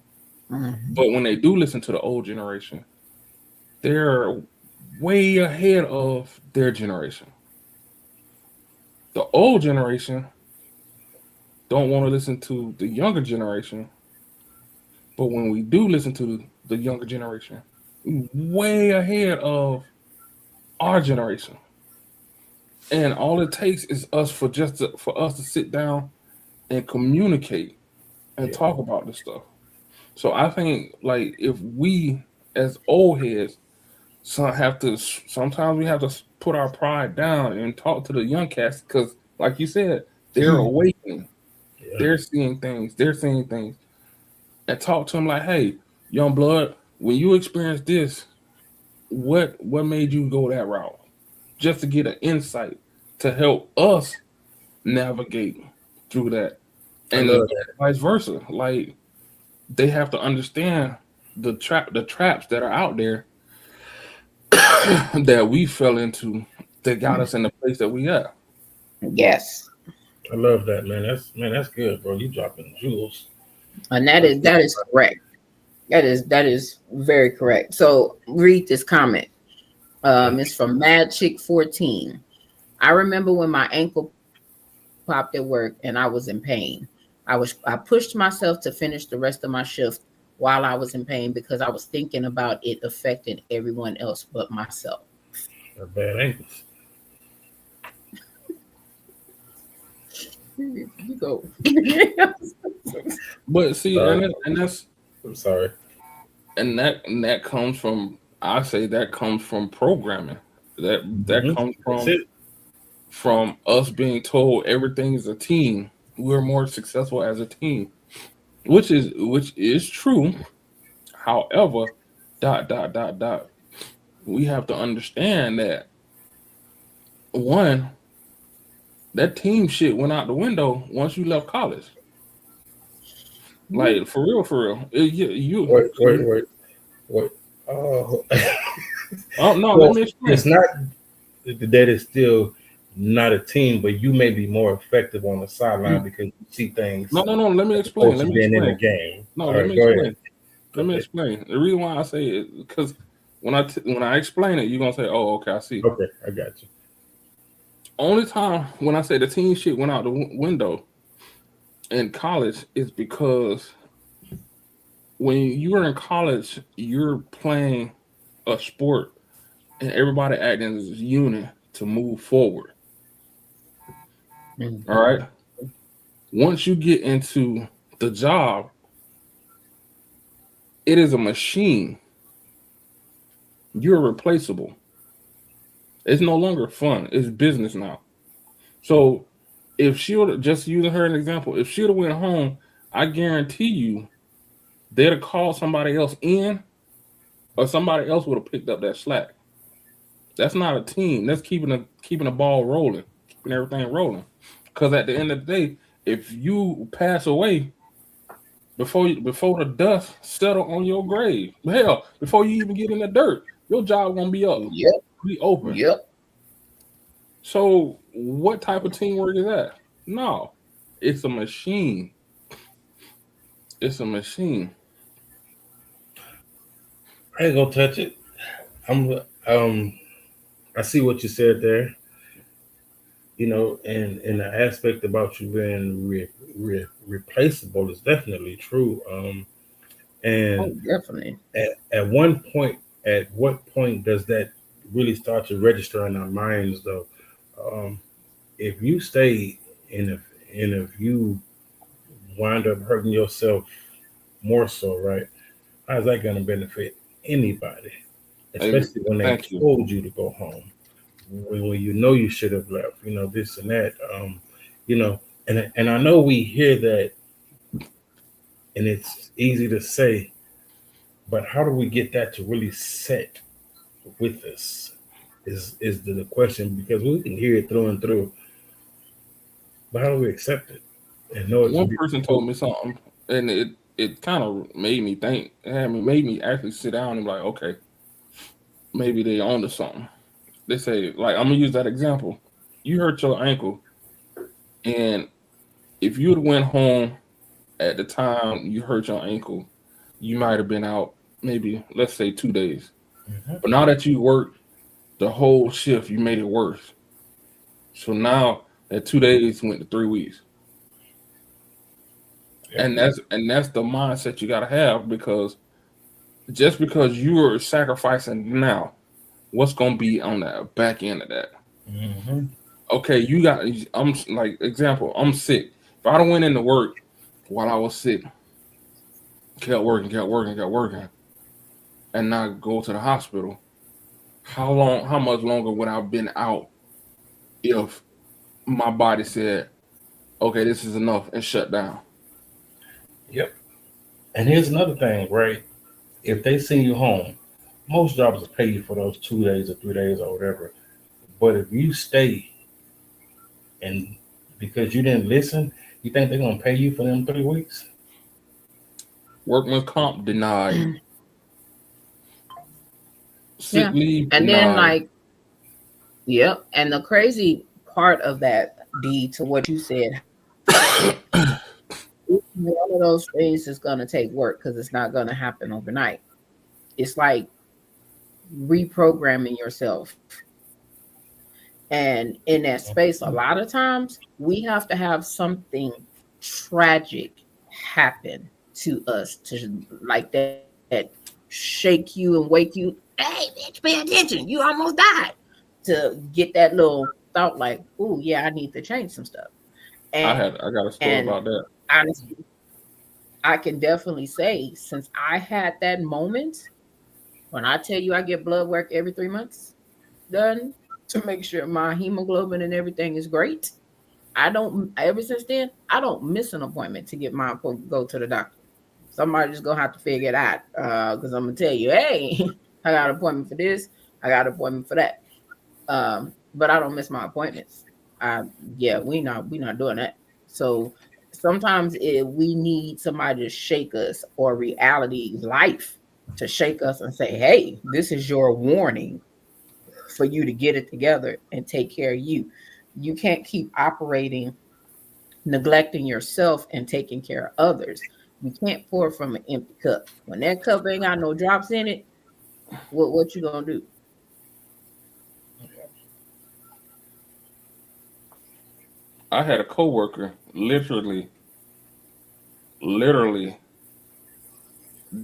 Mm-hmm. But when they do listen to the old generation, they're way ahead of their generation. The old generation don't want to listen to the younger generation, but when we do listen to the younger generation, way ahead of our generation. And all it takes is for us to sit down and communicate and talk about this stuff. So I think like if we as old heads sometimes we have to put our pride down and talk to the young cats because like you said, they're awakening. Yeah. They're seeing things. And talk to them like, hey, young blood, when you experience this, what made you go that route? Just to get an insight to help us navigate through that. And vice versa. Like they have to understand the traps that are out there that we fell into that got us in the place that we at. Yes. I love that, man. That's good, bro. You dropping jewels. And that is correct. That is very correct. So read this comment. It's from Mad Chick 14. I remember when my ankle popped at work and I was in pain. I pushed myself to finish the rest of my shift while I was in pain because I was thinking about it affecting everyone else but myself. They're bad ankles. You go. But see, and that's I'm sorry. And that comes from, I say that comes from programming. That comes from us being told everything is a team. We're more successful as a team, which is true. However, ... we have to understand that one, that team shit went out the window once you left college. Like for real. Wait. Oh. Oh no, well, let me explain. It's not that it's still not a team, but you may be more effective on the sideline because you see things. No. Let me explain. Let me explain. In the game. No, let me explain. Let me explain. The reason why I say it because when I explain it, you're gonna say, "Oh, okay, I see." Okay, I got you. Only time when I say the team shit went out the window in college is because when you were in college, you're playing a sport and everybody acting as a unit to move forward. Mm-hmm. All right. Once you get into the job, it is a machine. You're replaceable. It's no longer fun. It's business now. So if she would have, just using her as an example, if she would have went home, I guarantee you they'd have called somebody else in or somebody else would have picked up that slack. That's not a team. That's keeping the ball rolling, keeping everything rolling. Because at the end of the day, if you pass away before the dust settle on your grave, hell, before you even get in the dirt, your job gonna be up. Yep. Be open. Yep. So what type of teamwork is that? No, it's a machine. It's a machine. I ain't gonna touch it. I see what you said there. You know, and the aspect about you being replaceable is definitely true. And definitely. At what point does that really start to register in our minds, though? If you stay and if you wind up hurting yourself more so, right? How's that going to benefit anybody? Especially when they told you to go home, when you know you should have left, you know, this and that, you know, and I know we hear that, and it's easy to say, but how do we get that to really set with us? Is the question, because we can hear it through and through, but how do we accept it and know it? One person told me something, and it kind of made me think. Made me actually sit down and be like, okay, maybe they onto something. They say, like, I'm gonna use that example. You hurt your ankle, and if you'd went home at the time you hurt your ankle, you might have been out maybe, let's say, 2 days. Mm-hmm. But now that you work the whole shift, you made it worse. So now that 2 days went to 3 weeks. Yeah. And that's the mindset you gotta have, because just because you are sacrificing now, what's gonna be on the back end of that? Mm-hmm. Okay, I'm like, example, I'm sick. If I don't went into work while I was sick, kept working, and not go to the hospital, how much longer would I have been out if my body said, okay, this is enough, and shut down? Yep. And here's another thing, right? If they send you home, most jobs will pay you for those 2 days or 3 days or whatever. But if you stay and because you didn't listen, you think they're gonna pay you for them 3 weeks? Workman's comp denied. Sick leave And then denied. Yep. And the crazy part of that, D, to what you said, one of those things is going to take work because it's not going to happen overnight. It's like reprogramming yourself. And in that space, a lot of times we have to have something tragic happen to us to like that shake you and wake you. Hey, bitch, pay attention. You almost died. To get that little thought like, oh, yeah, I need to change some stuff. I got a story about that. Honestly, I can definitely say since I had that moment, when I tell you I get blood work every 3 months done to make sure my hemoglobin and everything is great. Ever since then, I don't miss an appointment to get my go to the doctor. Somebody just gonna have to figure it out. Because I'm gonna tell you, hey, I got an appointment for this, I got an appointment for that. But I don't miss my appointments. We not doing that. So sometimes we need somebody to shake us, or reality, life, to shake us and say, hey, this is your warning for you to get it together and take care of you. You can't keep operating, neglecting yourself and taking care of others. You can't pour from an empty cup. When that cup ain't got no drops in it, what you gonna do? I had a coworker literally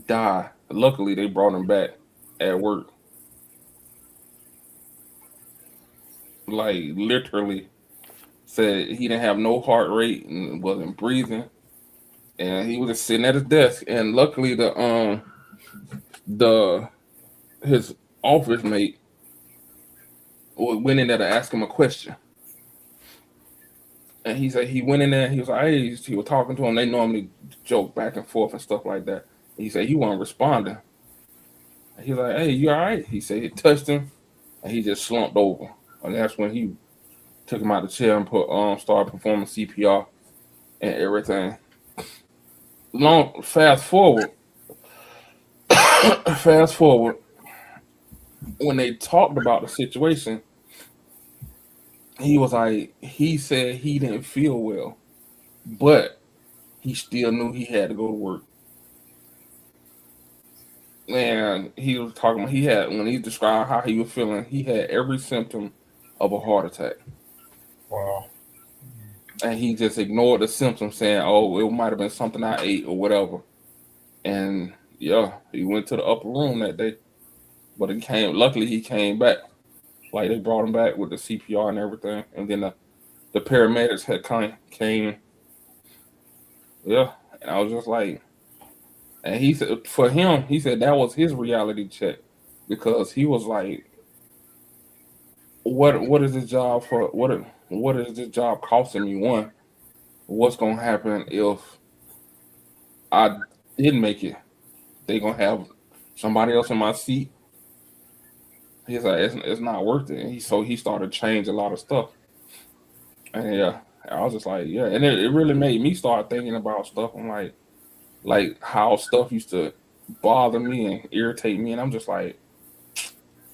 die. Luckily, they brought him back at work. Like, literally said he didn't have no heart rate and wasn't breathing, and he was just sitting at his desk. And luckily, his office mate went in there to ask him a question. And he said he went in there. He was like, hey, he was talking to him. They normally joke back and forth and stuff like that. And he said he wasn't responding. And he was like, hey, you all right? He said he touched him, and he just slumped over. And that's when he took him out of the chair and started performing CPR and everything. Fast forward, when they talked about the situation, he was like, he said he didn't feel well, but he still knew he had to go to work. And he was talking about, when he described how he was feeling, he had every symptom of a heart attack. Wow. And he just ignored the symptoms, saying, oh, it might have been something I ate or whatever. And yeah, he went to the upper room that day. But luckily he came back. Like, they brought him back with the CPR and everything. And then the paramedics had came. Yeah. And I was just like, and he said, for him, he said that was his reality check. Because he was like, what is this job for? What is this job costing me? One, what's gonna happen if I didn't make it? They gonna have somebody else in my seat. He's like, it's not worth it. And so he started to change a lot of stuff. And yeah, I was just like, yeah. And it really made me start thinking about stuff. I'm like how stuff used to bother me and irritate me. And I'm just like,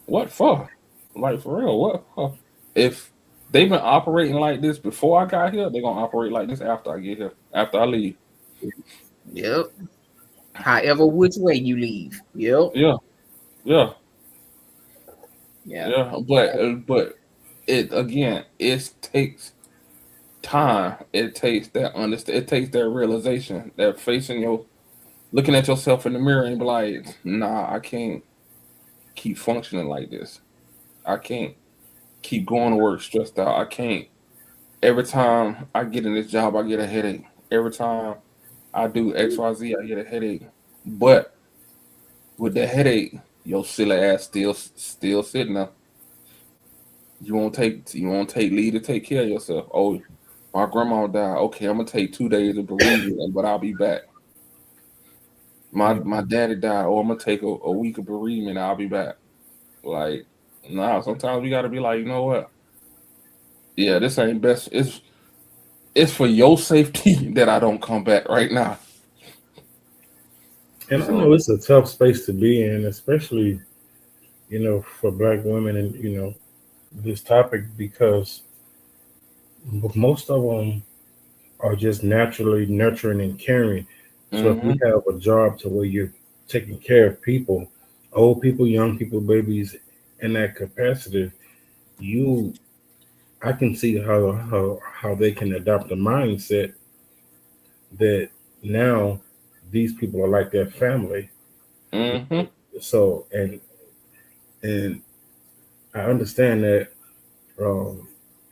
what for? Like, for real, what for? If they've been operating like this before I got here, they're gonna operate like this after I get here, after I leave. Yep. However, which way you leave. Yep. Yeah. Yeah, but it takes time. It takes that it takes that realization, that facing looking at yourself in the mirror and be like, nah, I can't keep functioning like this. I can't keep going to work stressed out. I can't. Every time I get in this job, I get a headache. Every time I do XYZ, I get a headache. But with the headache, your silly ass still sitting there. You won't take leave to take care of yourself. Oh, my grandma died. Okay, I'm gonna take 2 days of bereavement, but I'll be back. My daddy died. Oh, I'm gonna take a week of bereavement. I'll be back. Like, nah. Sometimes we gotta be like, you know what? Yeah, this ain't best. It's for your safety that I don't come back right now. And I know it's a tough space to be in, especially, for Black women and, this topic, because most of them are just naturally nurturing and caring. So if we have a job to where you're taking care of people, old people, young people, babies, in that capacity, I can see how they can adopt a mindset that now these people are like their family. So and I understand that,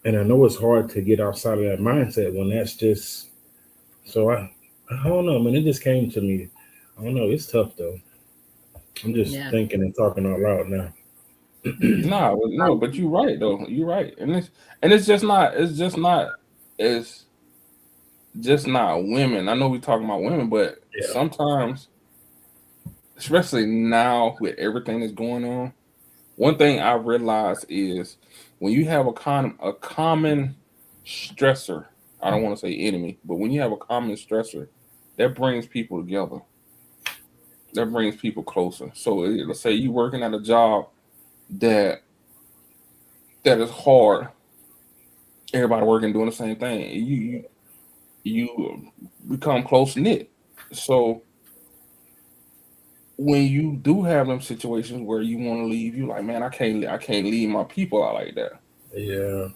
and I know it's hard to get outside of that mindset when that's just. So I don't know, man. It just came to me. I don't know. It's tough though. I'm just thinking and talking out loud now. No, but you're right though. You're right, and it's just not. It's just not women. I know we're talking about women, but sometimes, especially now with everything that's going on, one thing I realized is when you have a common stressor. I don't want to say enemy, but when you have a common stressor, that brings people together. That brings people closer. So let's say you're working at a job that is hard. Everybody working doing the same thing. You become close knit. So when you do have them situations where you want to leave, you like, man, I can't leave my people out like that. Yeah.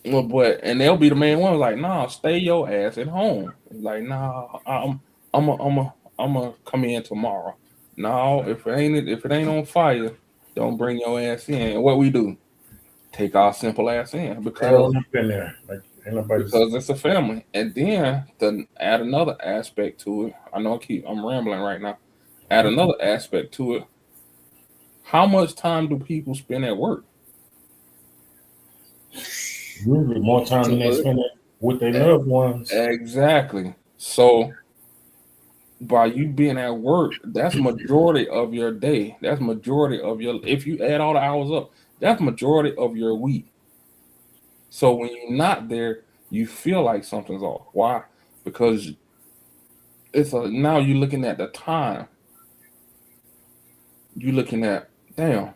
Well, and they'll be the main one like, nah, stay your ass at home. Like, nah, I'm a come in tomorrow. No, if it ain't on fire, don't bring your ass in. And what we do? Take our simple ass in because it's a family. And then to add another aspect to it, I know I'm rambling right now. Add another aspect to it. How much time do people spend at work? Usually more time than they spend with their loved ones. Exactly. So by you being at work, that's majority of your day. That's majority of if you add all the hours up, that's majority of your week. So when you're not there, you feel like something's off. Why? Because now you're looking at the time. You're looking at, damn,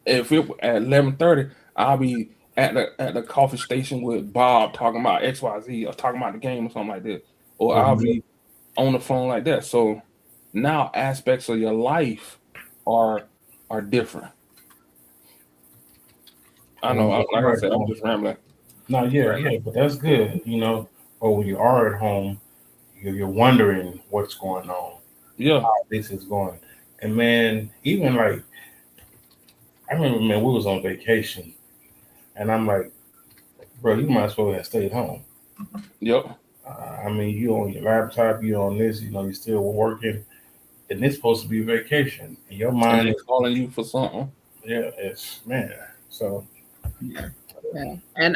if it at 11:30, I'll be at the coffee station with Bob talking about XYZ or talking about the game or something like that. Or I'll be on the phone like that. So now aspects of your life are different. I know, like I said, I'm just rambling. No, but that's good. Or when you are at home, you're wondering what's going on. Yeah, how this is going. And man, even like I remember, man, we was on vacation, and I'm like, bro, you might as well have stayed home. Yep. I mean, you on your laptop, you on this, you're still working, and it's supposed to be vacation. And your mind is calling you for something. Yeah, it's man. So yeah. And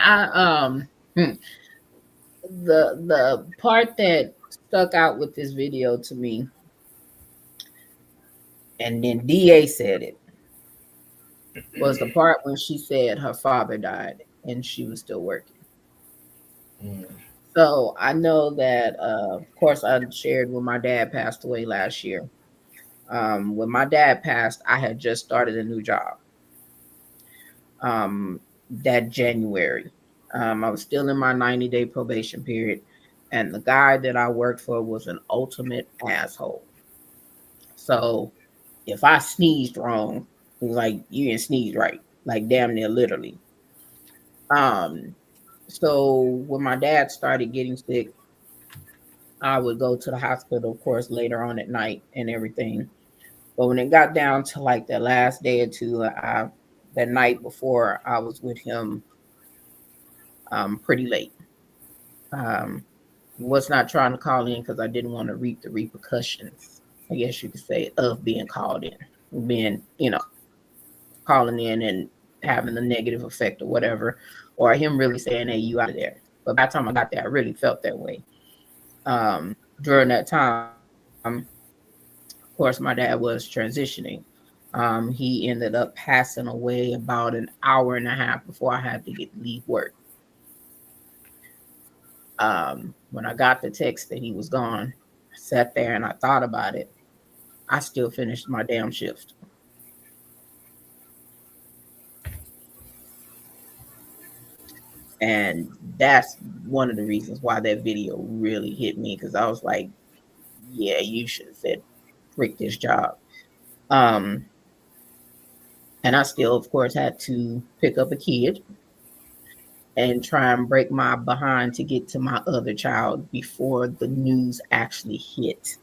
the part that stuck out with this video to me, and then DA said it, was the part when she said her father died and she was still working. So I know that, of course, I shared when my dad passed away last year. When my dad passed, I had just started a new job that January. I was still in my 90-day probation period, and the guy that I worked for was an ultimate asshole. So if I sneezed wrong, He was like, you didn't sneeze right, like damn near literally. So when my dad started getting sick, I would go to the hospital, of course, later on at night and everything. But when it got down to like the last day or two, that night before, I was with him pretty late. Um, was not trying to call in because I didn't want to reap the repercussions, I guess you could say, of being called in, being, calling in and having a negative effect or whatever, or him really saying, hey, you out of there. But by the time I got there, I really felt that way. During that time, of course, my dad was transitioning. He ended up passing away about an hour and a half before I had to leave work. When I got the text that he was gone, I sat there and I thought about it. I still finished my damn shift. And that's one of the reasons why that video really hit me, because I was like, yeah, you should have said, frick this job. And I still, of course, had to pick up a kid and try and break my behind to get to my other child before the news actually hit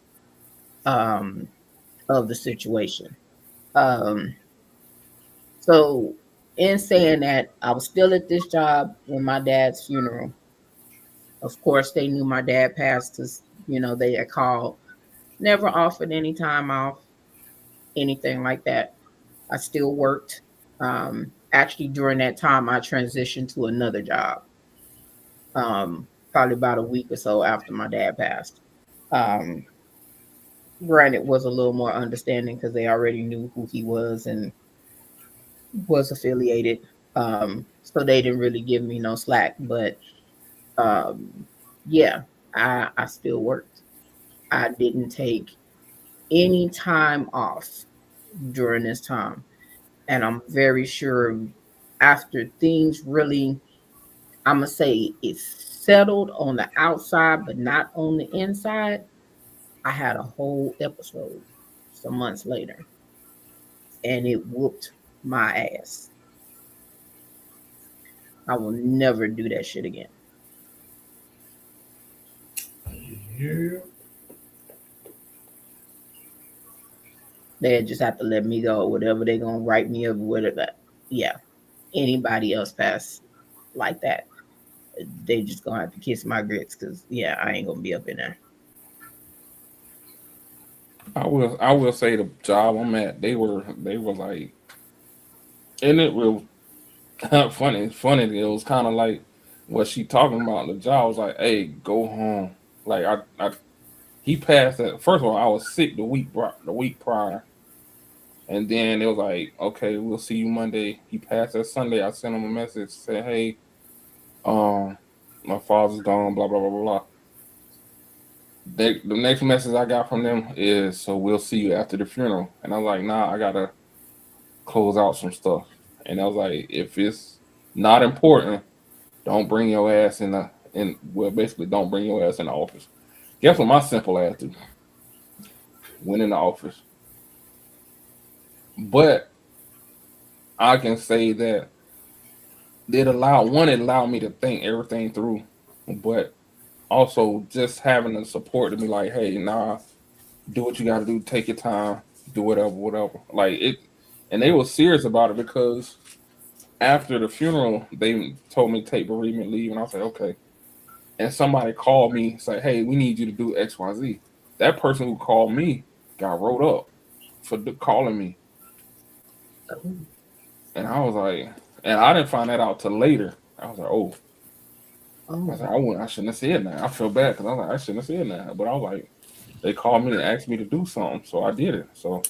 of the situation. Um, so, in saying that, I was still at this job when my dad's funeral. Of course, they knew my dad passed us. They had called, never offered any time off, anything like that. I still worked. Actually, during that time, I transitioned to another job. Probably about a week or so after my dad passed. Um, Granted, was a little more understanding because they already knew who he was and was affiliated. So they didn't really give me no slack. But yeah, I still worked. I didn't take any time off during this time. And I'm very sure after things really, I'm going to say it's settled on the outside, but not on the inside, I had a whole episode some months later and it whooped my ass. I will never do that shit again. Yeah. They just have to let me go. Whatever they're gonna write me up, whatever. Yeah, anybody else pass like that, they just gonna have to kiss my grits because yeah, I ain't gonna be up in there. I will say the job I'm at, they were like, and it was funny. It's funny. It was kind of like what she talking about. The job was like, hey, go home. Like he passed that. First of all, I was sick the week prior, and then it was like, okay, we'll see you Monday. He passed that Sunday. I sent him a message, said, hey, um, my father's gone. Blah blah blah blah blah. The next message I got from them is, so we'll see you after the funeral. And I was like, nah, I gotta close out some stuff. And I was like, if it's not important, don't bring your ass well, basically don't bring your ass in the office. Guess what my simple ass did? Went in the office. But I can say that it allowed me to think everything through. But also just having the support to be like, hey, nah, do what you gotta do, take your time, do whatever. Like it, and they were serious about it because after the funeral, they told me to take bereavement leave, and I said, okay. And somebody called me, say, hey, we need you to do XYZ. That person who called me got wrote up for calling me. And I was like, and I didn't find that out till later. I was like, oh. I was like, I shouldn't have said that. I feel bad because I was like, I shouldn't have said that. But I was like, they called me and asked me to do something, so I did it. So,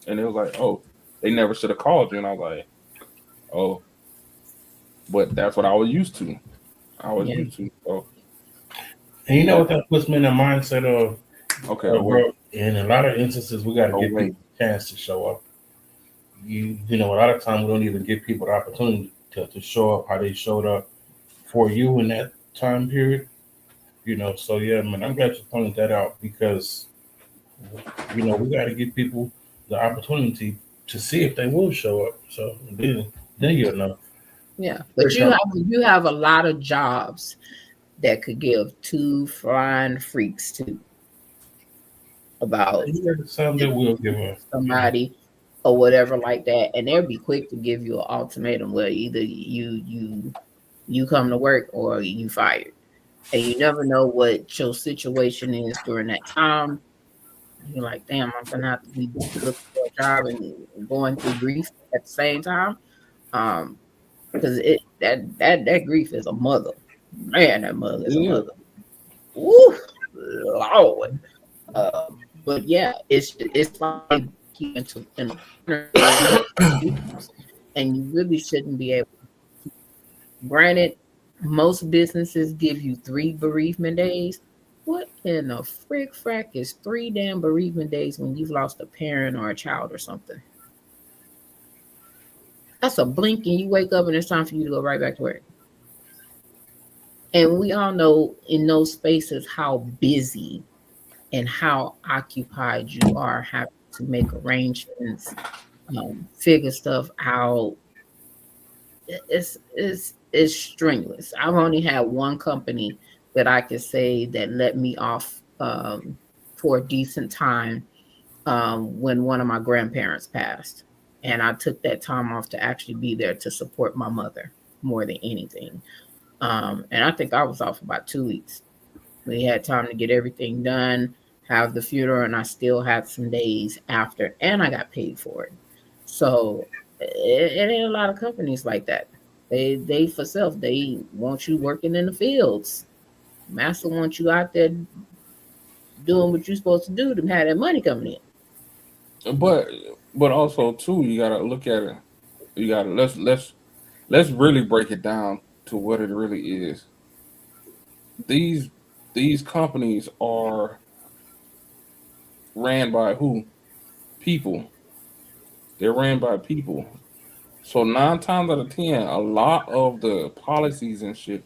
and it was like, oh, they never should have called you. And I was like, oh, but that's what I was used to. Used to. So, and you know what that puts me in the mindset of? Okay. In a lot of instances, we got to give people a chance to show up. You know, a lot of times we don't even give people the opportunity to show up how they showed up for you in that time period. You know, so yeah, man, I'm glad you pointed that out because, you know, we got to give people the opportunity to see if they will show up. So then you'll know. Yeah, but you have a lot of jobs that could give two flying freaks to about some that will give us somebody or whatever like that, and they'll be quick to give you an ultimatum where either you come to work or you fired, and you never know what your situation is during that time. You're like, damn, I'm gonna have to be looking for a job and going through grief at the same time. Because that grief is a mother. Man, that mother is a mother. Woo, Lord. But yeah, it's like keeping in and you really shouldn't be able. Granted, most businesses give you 3 bereavement days. What in the frick frack is 3 damn bereavement days when you've lost a parent or a child or something? That's a blink and you wake up and it's time for you to go right back to work. And we all know in those spaces how busy and how occupied you are, having to make arrangements, figure stuff out. It's strenuous. I've only had one company that I could say that let me off for a decent time when one of my grandparents passed. And I took that time off to actually be there to support my mother more than anything. And I think I was off about 2 weeks. We had time to get everything done, have the funeral, and I still had some days after, and I got paid for it. So it ain't a lot of companies like that. They for self, they want you working in the fields. Master wants you out there doing what you're supposed to do to have that money coming in. But also too, you gotta look at it. You gotta let's really break it down to what it really is. These companies are ran by who? People. They're ran by people. So 9 times out of 10, a lot of the policies and shit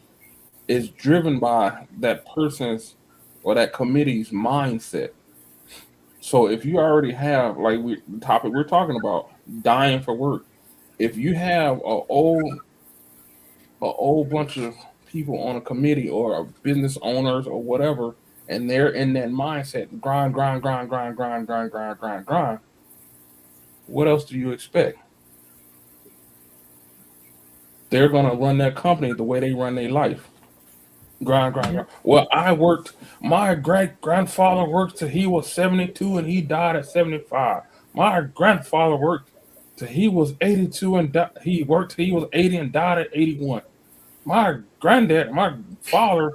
is driven by that person's or that committee's mindset. So if you already have the topic we're talking about, dying for work, if you have a old bunch of people on a committee or business owners or whatever, and they're in that mindset, grind, what else do you expect? They're going to run that company the way they run their life. Grind. Well, my great-grandfather worked till he was 72 and he died at 75. My grandfather worked till he was 82 and he worked till he was 80 and died at 81. My father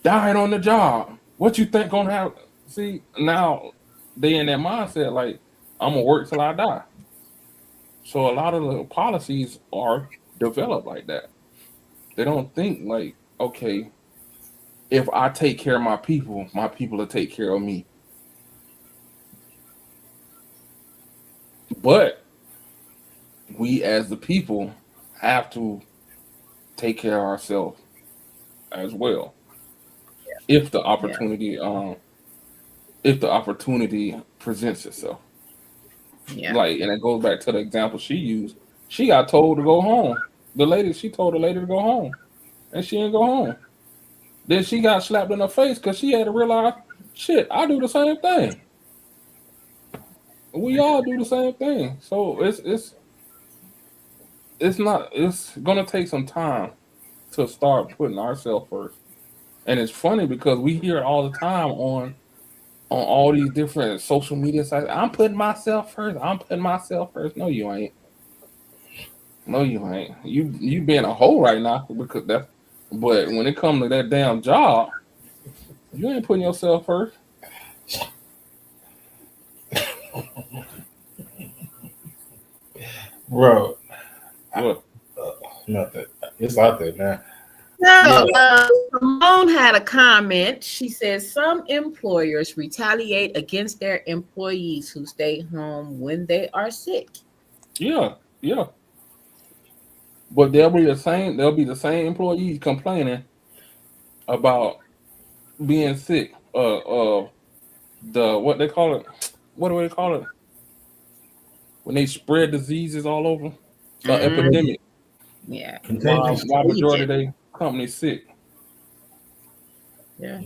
died on the job. What you think gonna happen? See, now they in that mindset like, I'm gonna work till I die. So a lot of the policies are developed like that. They don't think like, okay, if I take care of my people will take care of me. But we as the people have to take care of ourselves as well. Yeah. If the opportunity presents itself. Yeah. Like, and it goes back to the example she used. She got told to go home. She told the lady to go home. And she didn't go home. Then she got slapped in the face because she had to realize, shit, I do the same thing. We all do the same thing. So it's gonna take some time to start putting ourselves first. And it's funny because we hear it all the time on all these different social media sites. I'm putting myself first. No, you ain't. You being a hoe right now because that's. But when it comes to that damn job, you ain't putting yourself first. Bro, what? Nothing. It's out there now. No, Simone had a comment. She says some employers retaliate against their employees who stay home when they are sick. Yeah. But they'll be the same employees complaining about being sick. What do they call it? when they spread diseases all over, epidemic. Yeah. Why majority of their companies sick? Yeah.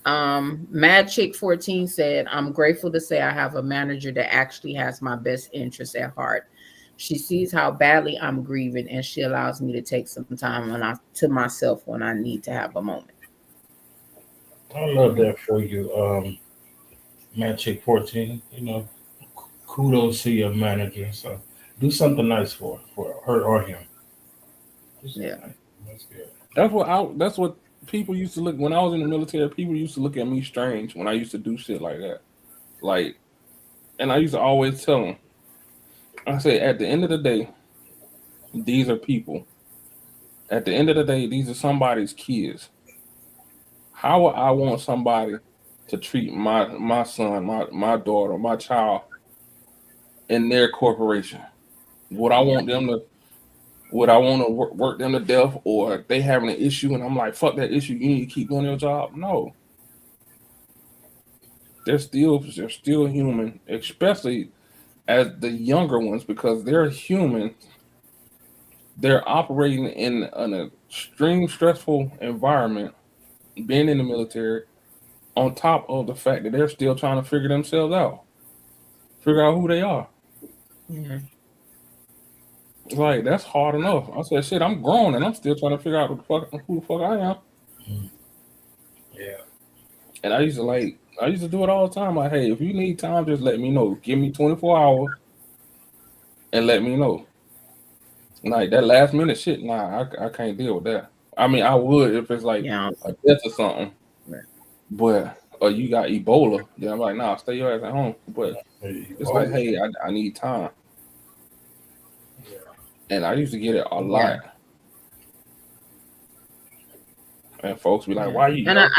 Mad Chick 14 said, "I'm grateful to say I have a manager that actually has my best interests at heart. She sees how badly I'm grieving, and she allows me to take some time to myself when I need to have a moment." I love that for you, Mad Chick 14. You know, kudos to your manager. So do something nice for her or him. Yeah, that's good. That's what people used to look when I was in the military. People used to look at me strange when I used to do shit like that. Like, and I used to always tell them, I say, at the end of the day, these are people. At the end of the day, these are somebody's kids. How would I want somebody to treat my son, my daughter, my child in their corporation? Would I want them to? Would I want to work them to death, or if they having an issue and I'm like, fuck that issue, you need to keep doing your job? No. They're still human, especially as the younger ones, because they're human. They're operating in an extreme stressful environment, being in the military, on top of the fact that they're still trying to figure themselves out, figure out who they are. Yeah. Like, that's hard enough. I said, shit, I'm grown and I'm still trying to figure out who the fuck I am. Yeah. And I used to do it all the time. Like, hey, if you need time, just let me know. Give me 24 hours and let me know. Like, that last minute shit, nah, I can't deal with that. I mean, I would if it's like a death or something. Right. But, or you got Ebola, then I'm like, nah, stay your ass at home. But it's like, hey, I need time. Yeah. And I used to get it a lot. And folks be like, why you, and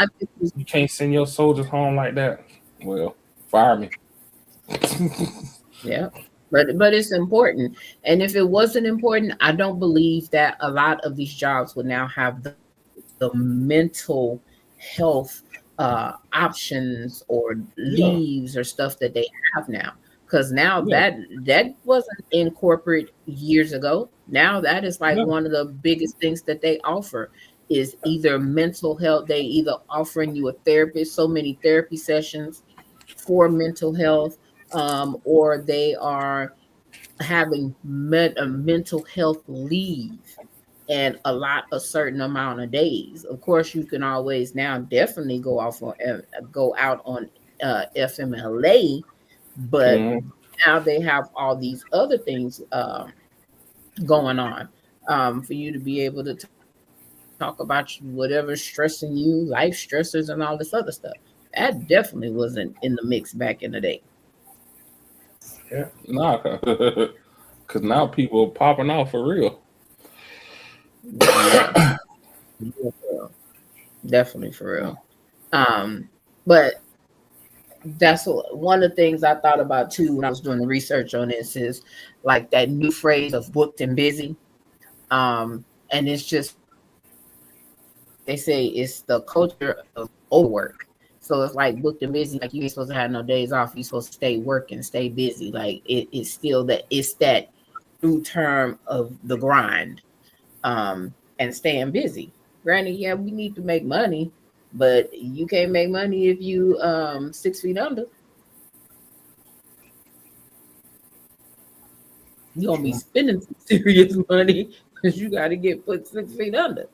you can't send your soldiers home like that? Well, fire me. Yeah. But it's important. And if it wasn't important, I don't believe that a lot of these jobs would now have the mental health options or leaves or stuff that they have now. Because now that wasn't in corporate years ago. Now that is like one of the biggest things that they offer is either mental health. They either offering you a therapist, so many therapy sessions for mental health, or they are having a mental health leave and a certain amount of days. Of course, you can always now definitely go out on FMLA, but now they have all these other things going on for you to be able to talk about whatever's stressing you, life stressors, and all this other stuff. That definitely wasn't in the mix back in the day. Yeah, nah, because now people are popping off for real. Yeah. Definitely for real. But that's one of the things I thought about too when I was doing the research on this is like that new phrase of booked and busy. And it's just, they say it's the culture of overwork. So it's like booked and busy, like you ain't supposed to have no days off. You're supposed to stay working, stay busy. Like it's still that true term of the grind, and staying busy. Granted, yeah, we need to make money, but you can't make money if you 6 feet under. You're gonna be spending some serious money because you got to get put 6 feet under.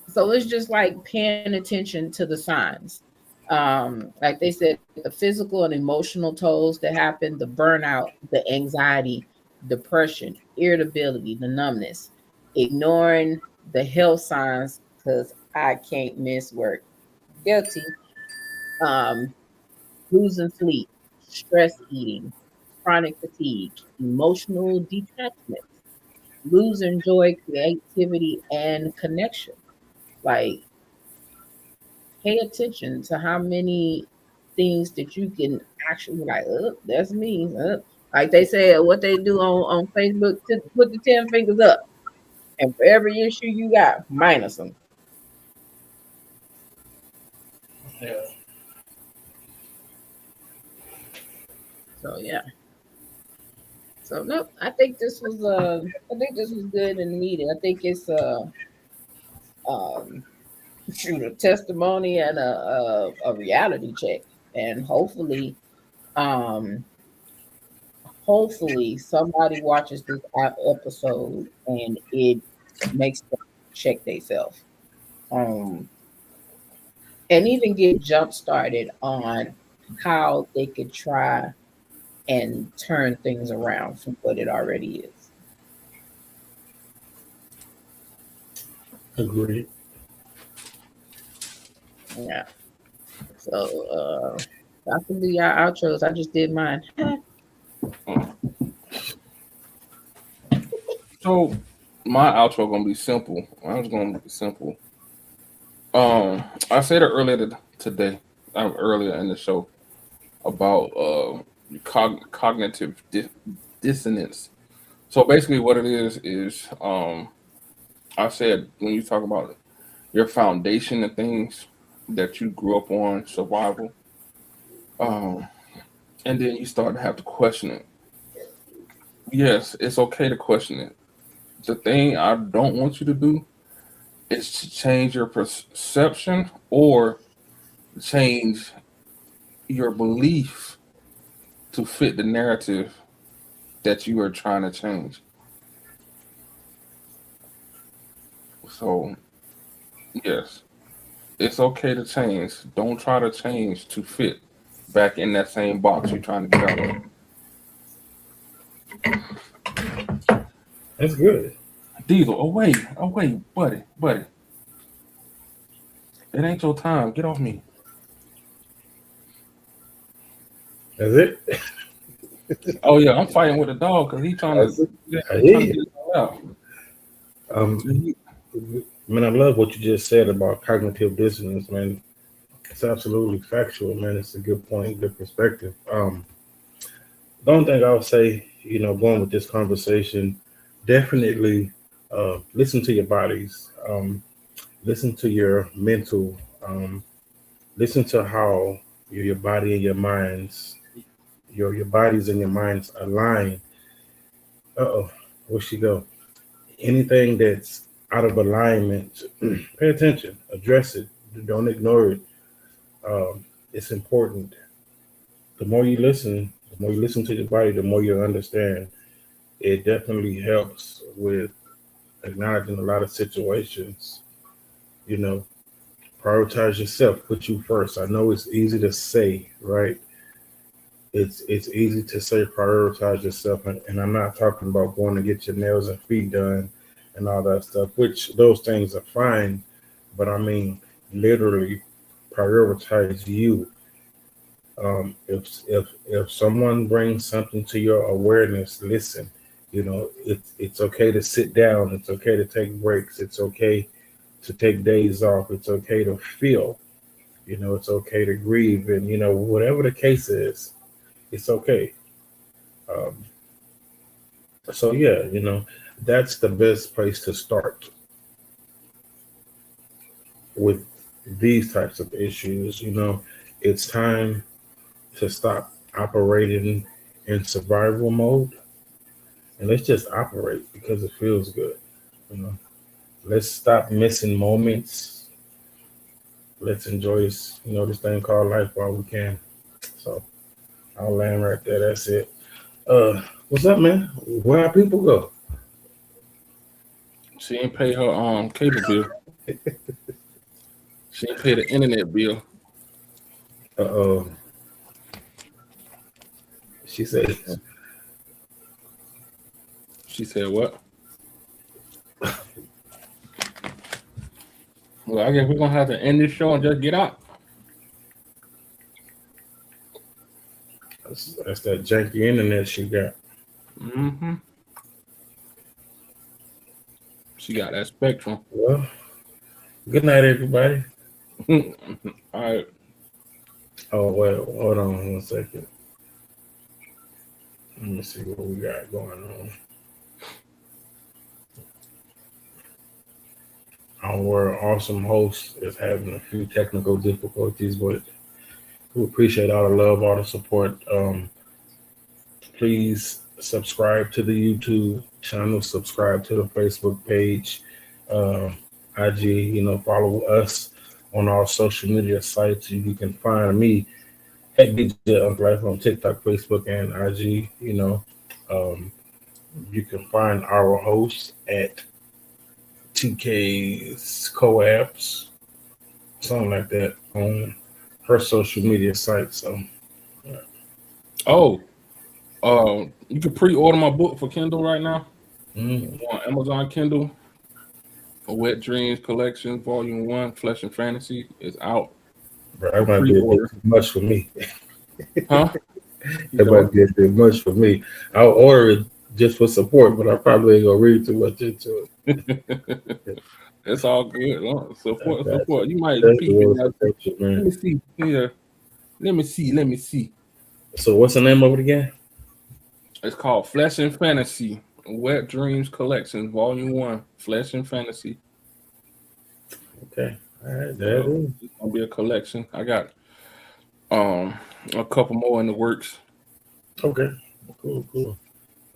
So it's just like paying attention to the signs. Like they said, the physical and emotional tolls that happen, the burnout, the anxiety, depression, irritability, the numbness, ignoring the health signs because I can't miss work. Guilty. Losing sleep, stress eating, chronic fatigue, emotional detachment, losing joy, creativity, and connection. Like, pay attention to how many things that you can actually like, oh, that's me. Like they say, what they do on Facebook, put the 10 fingers up. And for every issue you got, minus them. Yeah. So, yeah. So no, I think this was good and needed. I think it's um shoot, a testimony and a reality check, and um hopefully somebody watches this episode and it makes them check themselves, um and even get jump started on how they could try and turn things around from what it already is. Agreed. Yeah. So I can do your outros. I just did mine. So my outro gonna be simple. I was gonna be simple. I said it today, earlier in the show about cognitive dissonance. So basically, what it is I said when you talk about your foundation and things that you grew up on, survival, and then you start to have to question it. Yes, it's okay to question it. The thing I don't want you to do is to change your perception or change your belief to fit the narrative that you are trying to change. So, yes, it's okay to change. Don't try to change to fit back in that same box you're trying to get out of. That's good. Diesel, oh wait, buddy. It ain't your time. Get off me. That's it? Oh yeah, I'm fighting with the dog because he's trying to get it out. Man, I love what you just said about cognitive dissonance, man. It's absolutely factual, man. It's a good point, good perspective. The only thing I'll say, going with this conversation, definitely listen to your bodies, listen to your mental, listen to how your body and your minds, your bodies and your minds align. Where she go? Anything that's out of alignment, pay attention, address it, don't ignore it. It's important. The more you listen to your body, the more you understand. It definitely helps with acknowledging a lot of situations. Prioritize yourself, put you first. I know it's easy to say, right? It's easy to say prioritize yourself, and I'm not talking about going to get your nails and feet done and all that stuff, which those things are fine, but I mean literally prioritize you. If someone brings something to your awareness, listen. It's okay to sit down. It's okay to take breaks. It's okay to take days off. It's okay to feel. It's okay to grieve, and whatever the case is, it's okay. So yeah, that's the best place to start with these types of issues. It's time to stop operating in survival mode, and let's just operate because it feels good. Let's stop missing moments. Let's enjoy this, this thing called life while we can. So I'll land right there. That's it. What's up, man? Where our people go? She ain't pay her cable bill. She ain't pay the internet bill. She said. She said what? Well, I guess we're gonna have to end this show and just get out. That's that janky internet she got. Mm-hmm. She got that spectrum. Well, good night, everybody. All right. Oh, well, hold on 1 second. Let me see what we got going on. Our awesome host is having a few technical difficulties, but we appreciate all the love, all the support. Please subscribe to the YouTube channel, subscribe to the Facebook page, IG, follow us on our social media sites. You can find me at DJ Uncle Life on TikTok, Facebook, and IG. You can find our host at TK's Coabs, something like that, on her social media site. So, you can pre-order my book for Kindle right now on Amazon Kindle. Wet Dreams Collection, Volume 1, Flesh and Fantasy is out. Bro, that might be a bit too much for me. Huh? That might be a bit much for me. I'll order it just for support, but I probably ain't gonna read too much into it. It's all good. Support. You might peek it. Let me see. Yeah. Let me see. So what's the name of it again? It's called Flesh and Fantasy. Wet Dreams Collection, Volume 1, Flesh and Fantasy. Okay. All right, there it is. It's gonna be a collection. I got a couple more in the works. Okay. Cool.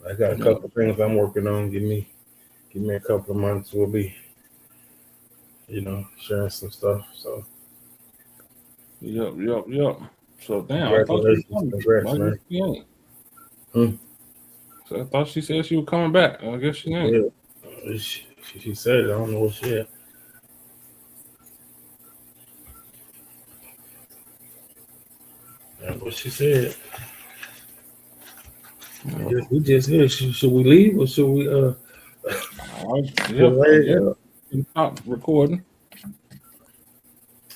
I got a couple things I'm working on. Give me a couple of months. We'll be, sharing some stuff. So Yep. So damn, Congrats, man. So I thought she said she was coming back. I guess she ain't. Yeah. She said it. I don't know what she had. That's what she said. We just here. Should we leave or should we Stop recording.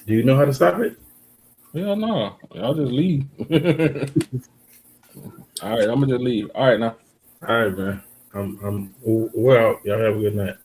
Do you know how to stop it? Yeah, no. I'll just leave. All right, I'm gonna just leave. All right now. All right, man. We're out. Y'all have a good night.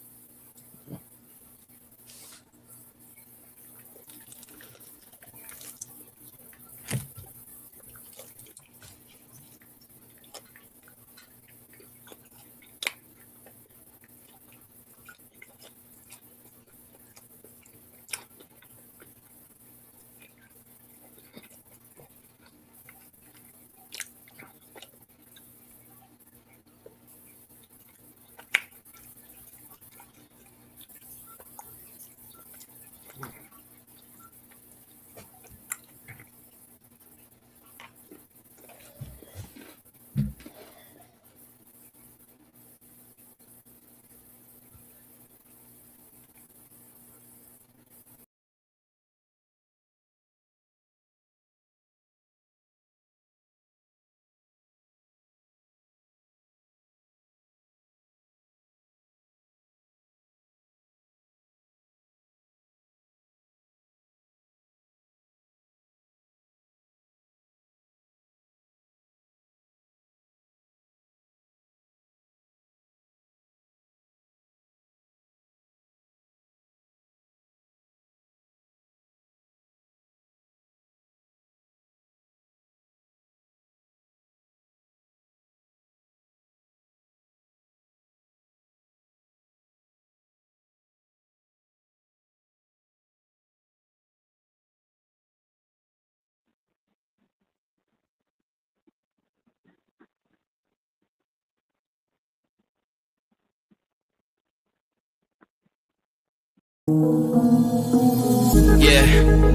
Yeah,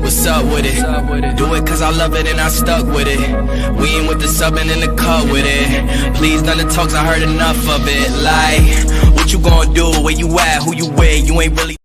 what's up with it? Do it cause I love it and I stuck with it. We ain't with the subbing in the cut with it. Please none of the talks, I heard enough of it. Like, what you gonna do? Where you at? Who you with? You ain't really